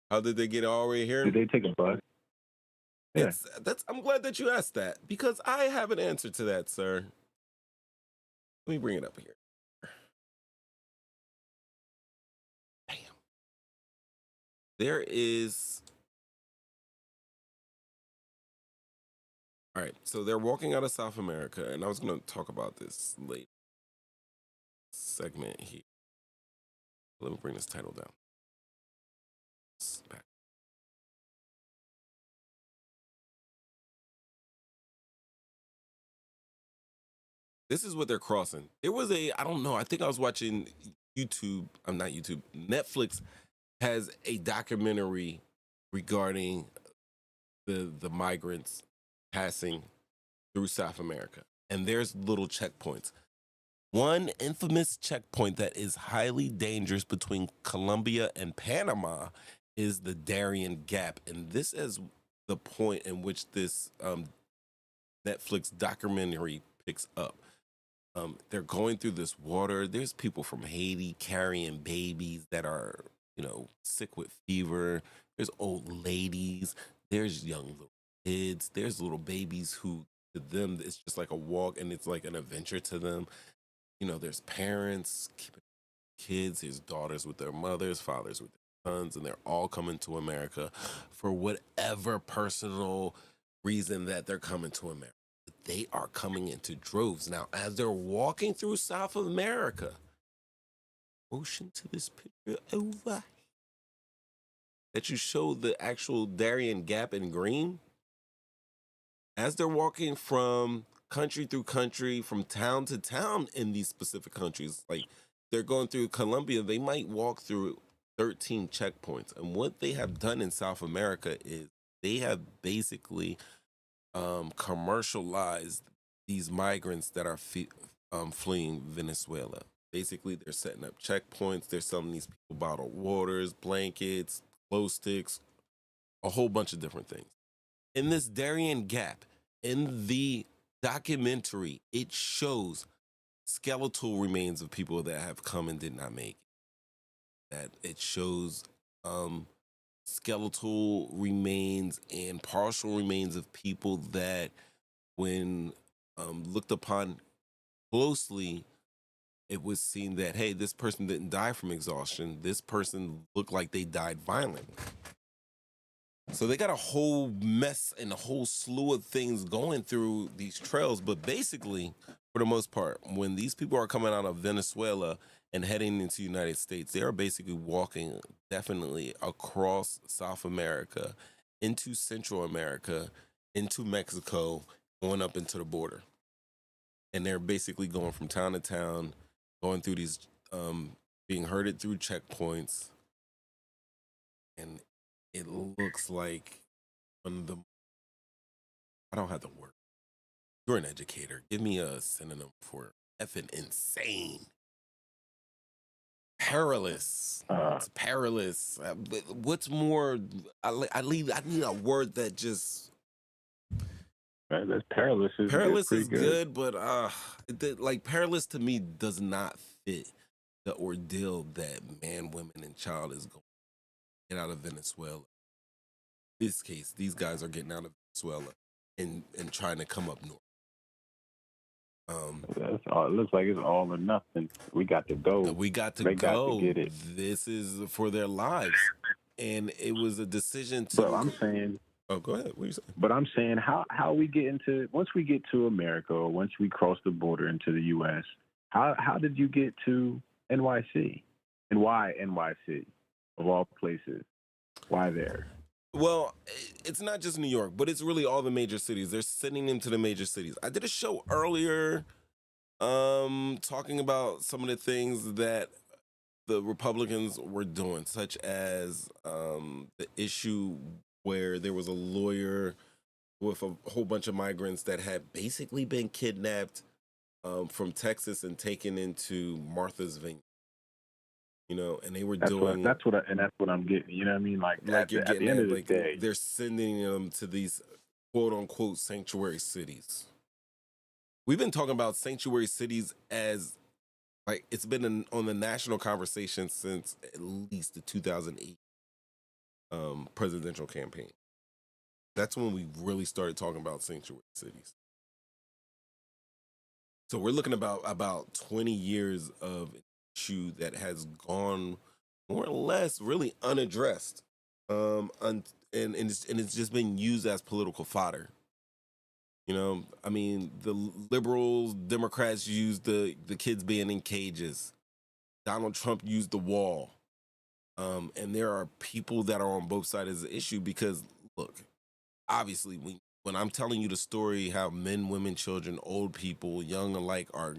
How did they get all the way here? Did they take a bus? Yeah. I'm glad that you asked that, because I have an answer to that, sir. Let me bring it up here. Bam. There is. All right, so they're walking out of South America, and I was going to talk about this late segment here. Let me bring this title down. Back. This is what they're crossing. There was I don't know, I think I was watching YouTube. I'm not YouTube. Netflix has a documentary regarding the migrants passing through South America. And there's little checkpoints. One infamous checkpoint that is highly dangerous between Colombia and Panama is the Darien Gap. And this is the point in which this Netflix documentary picks up. They're going through this water. There's people from Haiti carrying babies that are, sick with fever. There's old ladies. There's young little kids. There's little babies who, to them, it's just like a walk, and it's like an adventure to them. There's parents keeping kids, there's daughters with their mothers, fathers with their sons, and they're all coming to America for whatever personal reason that they're coming to America. They are coming into droves. Now, as they're walking through South America, motion to this picture over that you show the actual Darien Gap in green. As they're walking from country through country, from town to town in these specific countries, like they're going through Colombia, they might walk through 13 checkpoints. And what they have done in South America is they have basically commercialized these migrants that are fleeing Venezuela. Basically, they're setting up checkpoints. They're selling these people bottled waters, blankets, glow sticks, a whole bunch of different things. In this Darien Gap, in the documentary, it shows skeletal remains of people that have come and did not make it. That it shows skeletal remains and partial remains of people that, when looked upon closely, it was seen that, hey, this person didn't die from exhaustion. This person looked like they died violently. So they got a whole mess and a whole slew of things going through these trails. But basically, for the most part, when these people are coming out of Venezuela and heading into the United States, they are basically walking definitely across South America, into Central America, into Mexico, going up into the border. And they're basically going from town to town, going through these, being herded through checkpoints. And it looks like one of the, I don't have the word. You're an educator. Give me a synonym for effing insane. Perilous. It's perilous. What's more, I need a word that just. That's perilous. Perilous is good, but like perilous to me does not fit the ordeal that man, women, and child is going to get out of Venezuela. In this case, these guys are getting out of Venezuela and trying to come up north. That's all. It looks like it's all or nothing. We got to go. We got to they go. Got to get it. This is for their lives, and it was a decision to. But I'm saying. Oh, go ahead. What are you saying? But I'm saying how we get into, once we get to America, or once we cross the border into the U.S., how did you get to NYC? And why NYC, of all places? Why there? Well, it's not just New York, but it's really all the major cities. They're sending them to the major cities. I did a show earlier talking about some of the things that the Republicans were doing, such as the issue where there was a lawyer with a whole bunch of migrants that had basically been kidnapped from Texas and taken into Martha's Vineyard. You know, and they were that's doing. That's what I'm getting. You know what I mean? Like at the end of the day, they're sending them to these quote unquote sanctuary cities. We've been talking about sanctuary cities as like it's been on the national conversation since at least the 2008 presidential campaign. That's when we really started talking about sanctuary cities. So we're looking about 20 years of issue that has gone more or less really unaddressed, and it's just been used as political fodder. You know, I mean, the liberals, Democrats used the kids being in cages. Donald Trump used the wall, and there are people that are on both sides of the issue because look, obviously when I'm telling you the story how men, women, children, old people, young alike are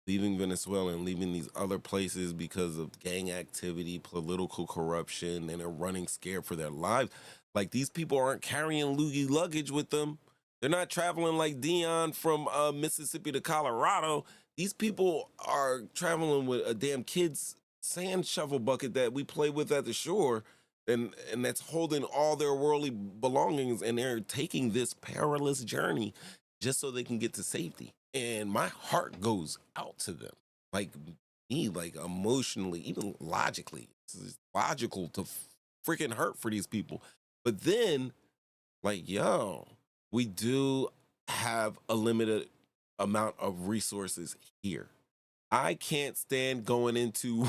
leaving Venezuela and leaving these other places because of gang activity, political corruption, and they're running scared for their lives. Like, these people aren't carrying loogie luggage with them. They're not traveling like Dion from Mississippi to Colorado. These people are traveling with a damn kid's sand shovel bucket that we play with at the shore, and that's holding all their worldly belongings, and they're taking this perilous journey just so they can get to safety. And my heart goes out to them, like me, like emotionally, even logically. It's logical to freaking hurt for these people. But then, like, yo, we do have a limited amount of resources here. I can't stand going into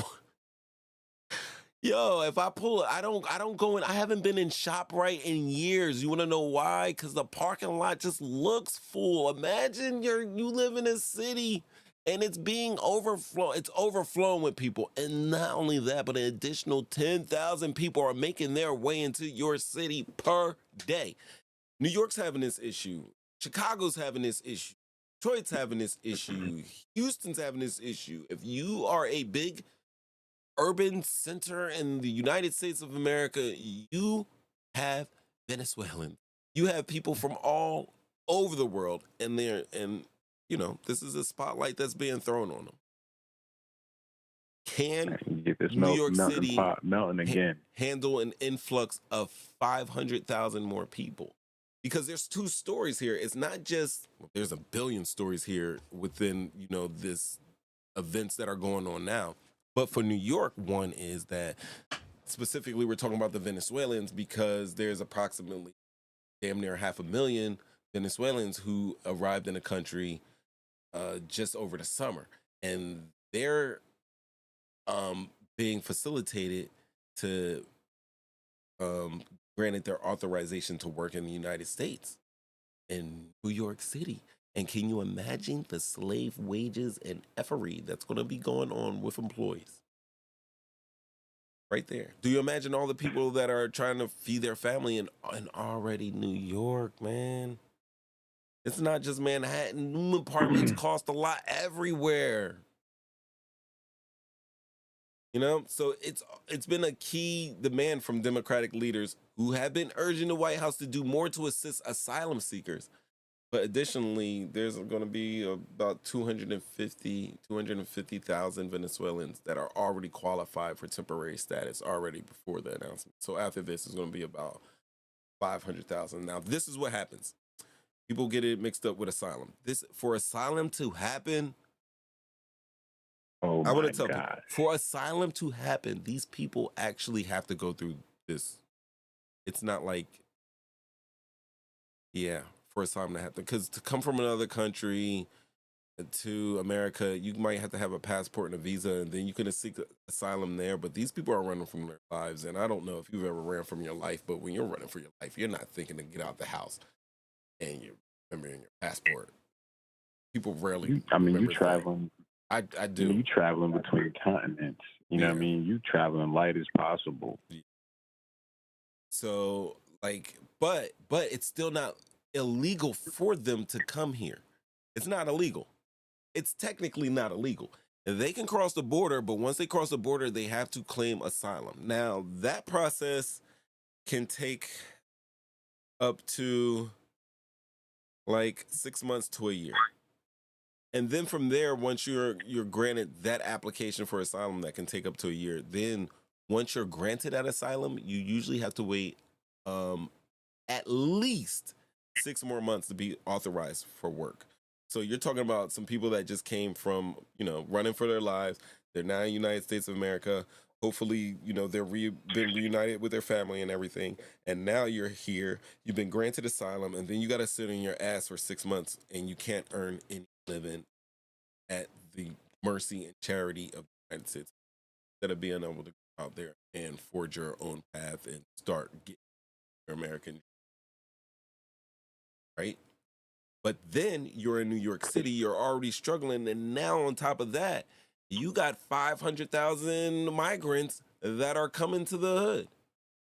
yo, if I pull it, I don't go in. I haven't been in ShopRite in years. You want to know why? Because the parking lot just looks full. Imagine you live in a city and it's being overflown. It's overflowing with people. And not only that, but an additional 10,000 people are making their way into your city per day. New York's having this issue. Chicago's having this issue. Detroit's having this issue. Houston's having this issue. If you are a big urban center in the United States of America, you have Venezuelans. You have people from all over the world, and this is a spotlight that's being thrown on them. Can Get this New York melting City pot melting again. handle an influx of 500,000 more people? Because there's two stories here. It's not just, there's a billion stories here within, this events that are going on now. But for New York, one is that specifically we're talking about the Venezuelans because there's approximately damn near 500,000 Venezuelans who arrived in the country just over the summer. And they're being facilitated to granted their authorization to work in the United States in New York City. And can you imagine the slave wages and effery that's going to be going on with employees? Right there. Do you imagine all the people that are trying to feed their family in already New York, man? It's not just Manhattan. New apartments cost a lot everywhere. So it's been a key demand from Democratic leaders who have been urging the White House to do more to assist asylum seekers. But additionally, there's going to be about 250,000 Venezuelans that are already qualified for temporary status already before the announcement. So after this, it's going to be about 500,000. Now, this is what happens. People get it mixed up with asylum. For asylum to happen, Oh, I want my to tell people, God. for asylum to happen, these people actually have to go through this. It's not like, for asylum to happen. Because to come from another country to America, you might have to have a passport and a visa, and then you can seek asylum there. But these people are running from their lives. And I don't know if you've ever ran from your life, but when you're running for your life, you're not thinking to get out the house and you're remembering your passport. People rarely you traveling. I do. You traveling between continents. You know what I mean? You traveling light as possible. So, but it's still not illegal for them to come here. It's not illegal. It's technically not illegal. They can cross the border, but once they cross the border, they have to claim asylum. Now, that process can take up to 6 months to a year. And then from there, once you're granted that application for asylum that can take up to a year, then once you're granted that asylum, you usually have to wait at least 6 more months to be authorized for work. So you're talking about some people that just came from, running for their lives. They're now in the United States of America. Hopefully, they're been reunited with their family and everything. And now you're here. You've been granted asylum, and then you got to sit on your ass for 6 months, and you can't earn any living at the mercy and charity of the United States instead of being able to go out there and forge your own path and start getting your American, right? But then you're in New York City, you're already struggling, and now on top of that, you got 500,000 migrants that are coming to the hood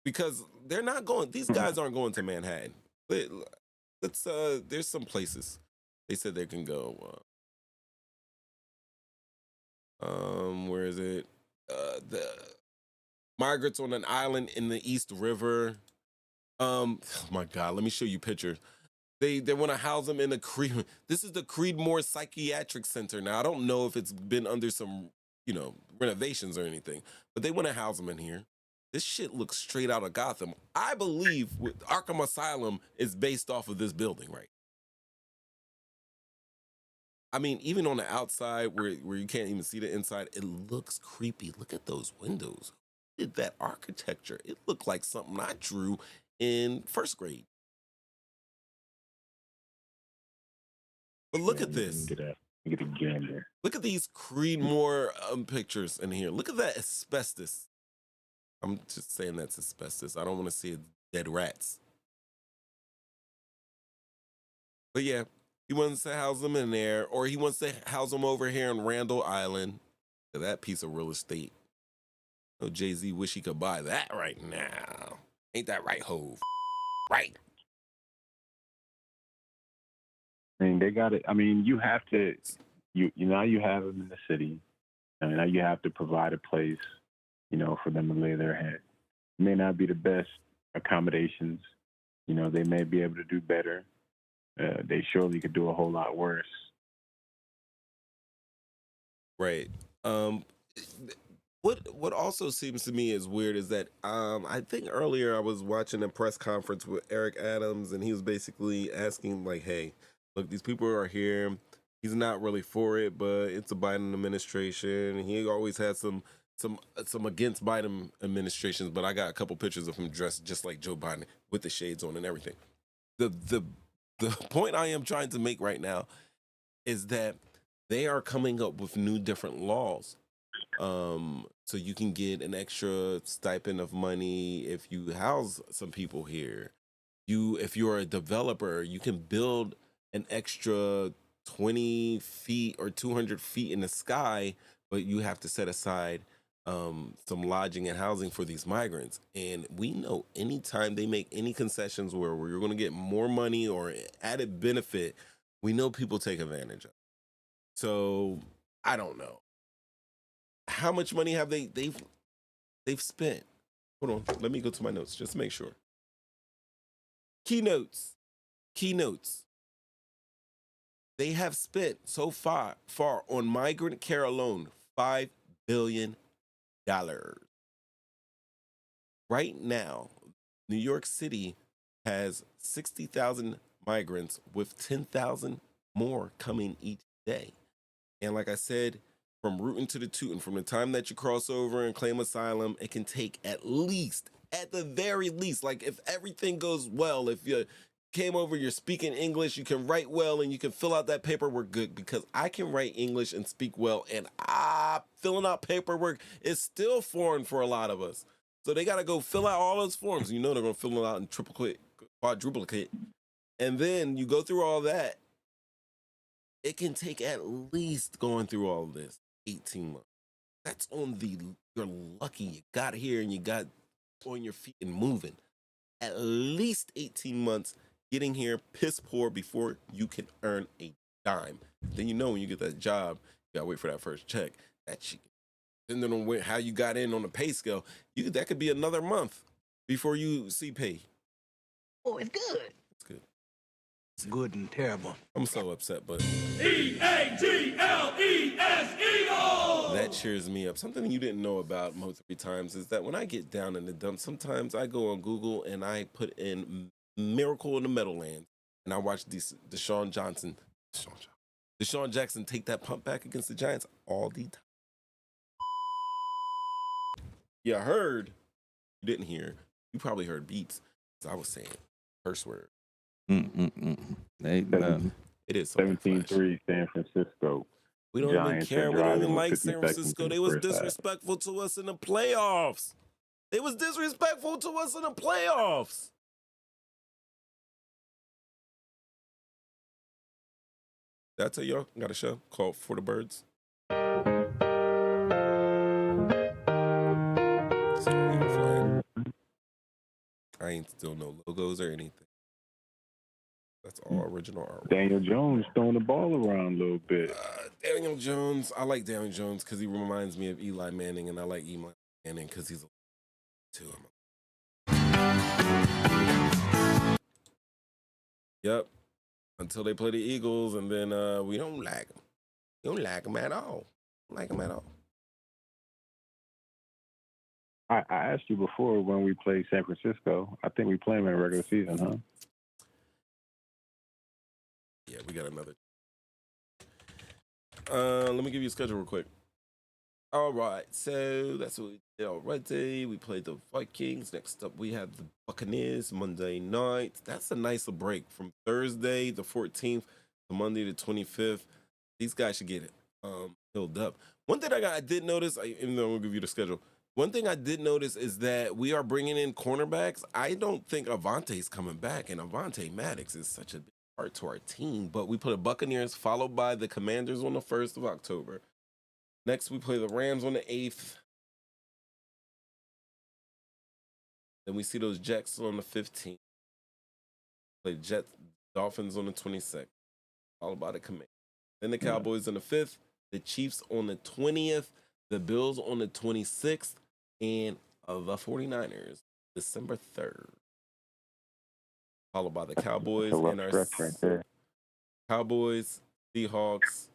because they're not going. These guys aren't going to Manhattan. There's some places they said they can go. Where is it? The migrants on an island in the East River. Oh my God, let me show you pictures. They want to house them in the Creed. This is the Creedmoor Psychiatric Center. Now, I don't know if it's been under some, renovations or anything, but they want to house them in here. This shit looks straight out of Gotham. I believe Arkham Asylum is based off of this building, right? I mean, even on the outside where you can't even see the inside, it looks creepy. Look at those windows. Who did that architecture? It looked like something I drew in first grade. But look at this. Get a gander. Look at these Creedmoor pictures in here. Look at that asbestos. I'm just saying that's asbestos. I don't want to see dead rats. But yeah, he wants to house them in there, or he wants to house them over here in Randall Island. That piece of real estate. Oh, Jay-Z wish he could buy that right now. Ain't that right, Hove? Right. I mean, they got it. I mean, you have to. You now you have them in the city. I mean, now you have to provide a place, for them to lay their head. It may not be the best accommodations. They may be able to do better. They surely could do a whole lot worse. Right. What also seems to me is weird is that I think earlier I was watching a press conference with Eric Adams, and he was basically asking like, "Hey, look, these people are here. He's not really for it, but it's a Biden administration. He always had some against Biden administrations, but I got a couple pictures of him dressed just like Joe Biden with the shades on and everything." The point I am trying to make right now is that they are coming up with new different laws. So you can get an extra stipend of money if you house some people here. If you're a developer, you can build an extra 20 feet or 200 feet in the sky, but you have to set aside some lodging and housing for these migrants. And we know anytime they make any concessions where you're going to get more money or added benefit, we know people take advantage of it. So I don't know. How much money have they've spent? Hold on, let me go to my notes just to make sure. Keynotes. They have spent so far on migrant care alone $5 billion. Right now, New York City has 60,000 migrants with 10,000 more coming each day. And like I said, from rootin' to the tootin', from the time that you cross over and claim asylum, it can take at the very least, like if everything goes well, if you came over, you're speaking English, you can write well, and you can fill out that paperwork good, because I can write English and speak well, and filling out paperwork is still foreign for a lot of us. So they got to go fill out all those forms. They're going to fill it out in triplicate, quadruplicate. And then you go through all that. It can take at least, going through all of this, 18 months. That's you're lucky you got here and you got on your feet and moving. At least 18 months getting here piss poor before you can earn a dime. Then when you get that job, you gotta wait for that first check. That shit, depending on how you got in on the pay scale, that could be another month before you see pay. Oh, it's good. It's good. Good and terrible. I'm so upset, but EAGLES Eagles! that cheers me up. Something you didn't know about most of the times is that when I get down in the dumps, sometimes I go on Google and I put in Miracle in the Meadowlands, and I watch Deshaun Jackson take that pump back against the Giants all the time. You heard. You didn't hear. You probably heard beats. As I was saying curse word. It is 17-3 San Francisco. We don't Giants even care. We don't even like 50 San Francisco. They was disrespectful to us in the playoffs. Did I tell y'all? I got a show called For the Birds. I ain't still no logos or anything. That's all original artwork. Daniel Jones throwing the ball around a little bit. Daniel Jones. I like Daniel Jones because he reminds me of Eli Manning, and I like Eli Manning because he's a too. Yep. Until they play the Eagles, and then we don't like them. We don't like them at all. I asked you before when we played San Francisco. I think we play them in regular season, huh? Yeah, we got another. Let me give you a schedule real quick. All right, so that's what we did already. We played the Vikings. Next up, we have the Buccaneers Monday night. That's a nice break from Thursday the 14th to Monday the 25th. These guys should get it filled up. One thing I did notice, even though I'm going to give you the schedule, one thing I did notice is that we are bringing in cornerbacks. I don't think Avante's coming back, and Avante Maddox is such a big part to our team. But we put the Buccaneers followed by the Commanders on the 1st of October. Next, we play the Rams on the 8th. Then we see those Jets on the 15th. Play Dolphins on the 22nd. followed by the Commanders. Then the Cowboys on the 5th, the Chiefs on the 20th, the Bills on the 26th, and the 49ers, December 3rd. Followed by the Cowboys and our Right there. Cowboys, Seahawks,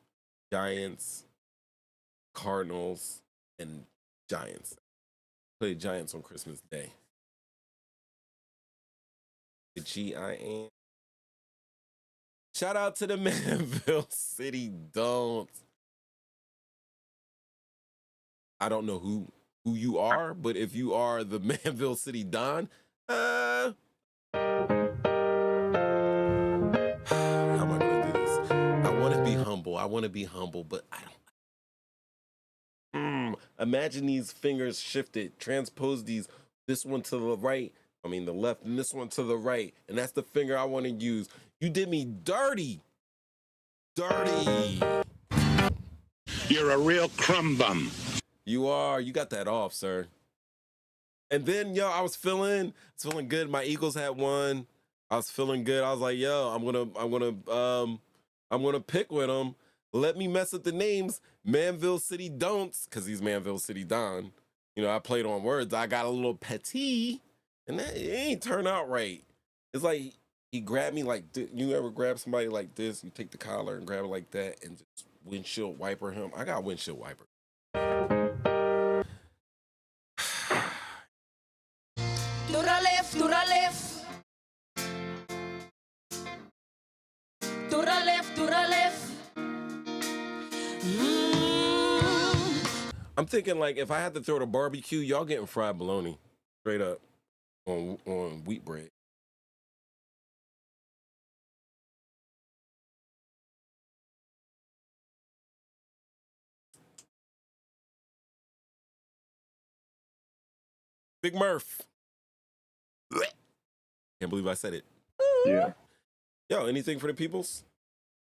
Giants, Cardinals, and Giants. Play Giants on Christmas Day. The GIN. Shout out to the Manville City Don'ts. I don't know who you are, but if you are the Manville City Don, how am I gonna do this? I want to be humble, but I don't. Imagine these fingers shifted, transpose this one to the right, the left, and this one to the right, and that's the finger I want to use. You did me dirty. Dirty. You're a real crumb bum. You are. You got that off, sir. And then, I was feeling good. My Eagles had won. I was feeling good. I was like, I'm gonna pick with them. Let me mess up the names. Manville City Don'ts, because he's Manville City Don. I played on words. I got a little petty, and it ain't turn out right. It's like he grabbed me like this. You ever grab somebody like this? You take the collar and grab it like that, and just windshield wiper him. I got windshield wiper. To the left, to the left. To the left, to the left. I'm thinking like if I had to throw the barbecue, y'all getting fried bologna straight up on wheat bread. Big Murph. Can't believe I said it. Yeah. Yo, anything for the peoples?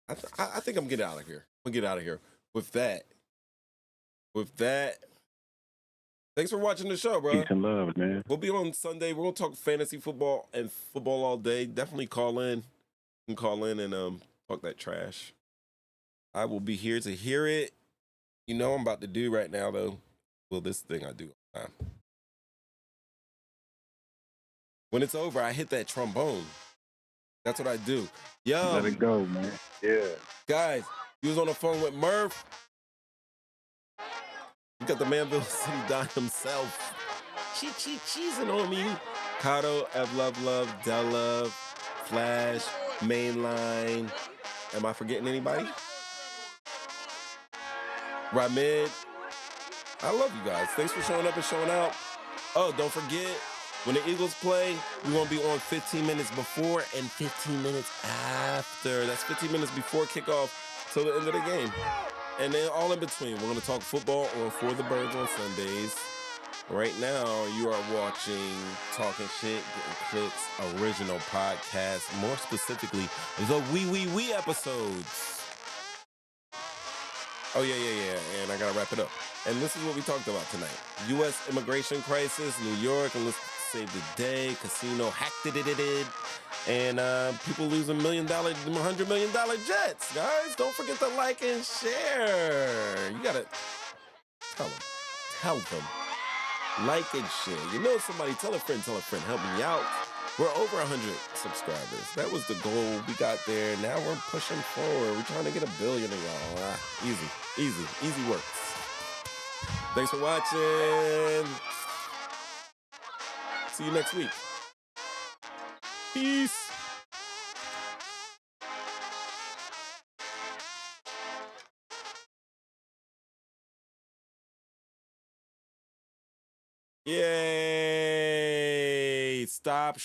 I think I'm getting out of here. I'm gonna get out of here with that. Thanks for watching the show, bro. Peace and love, man. We'll be on Sunday. We're gonna talk fantasy football and football all day. Definitely call in. You can call in and talk that trash. I will be here to hear it. You know what I'm about to do right now, though. Well, this thing I do all the time. When it's over, I hit that trombone. That's what I do. Yo. Let it go, man. Yeah. Guys, you was on the phone with Murph. You got the Manville City Don himself. Cheesing on me. Kato, Ev Love, Del Love, Flash, Mainline. Am I forgetting anybody? Ramid. I love you guys. Thanks for showing up and showing out. Oh, don't forget, when the Eagles play, we're going to be on 15 minutes before and 15 minutes after. That's 15 minutes before kickoff till the end of the game. And then all in between, we're going to talk football on For the Birds on Sundays. Right now, you are watching Talking Shit, Getting Clicks, original podcast, more specifically, the We episodes. Oh, yeah. And I got to wrap it up. And this is what we talked about tonight. U.S. immigration crisis, New York, and let's save the day, casino hacked it. And people losing $100 million jets. Guys, don't forget to like and share. You got to tell them. Like and share. You know somebody, tell a friend, help me out. We're over 100 subscribers. That was the goal. We got there. Now we're pushing forward. We're trying to get 1 billion of y'all. Easy works. Thanks for watching. See you next week. Peace. Yay! Stop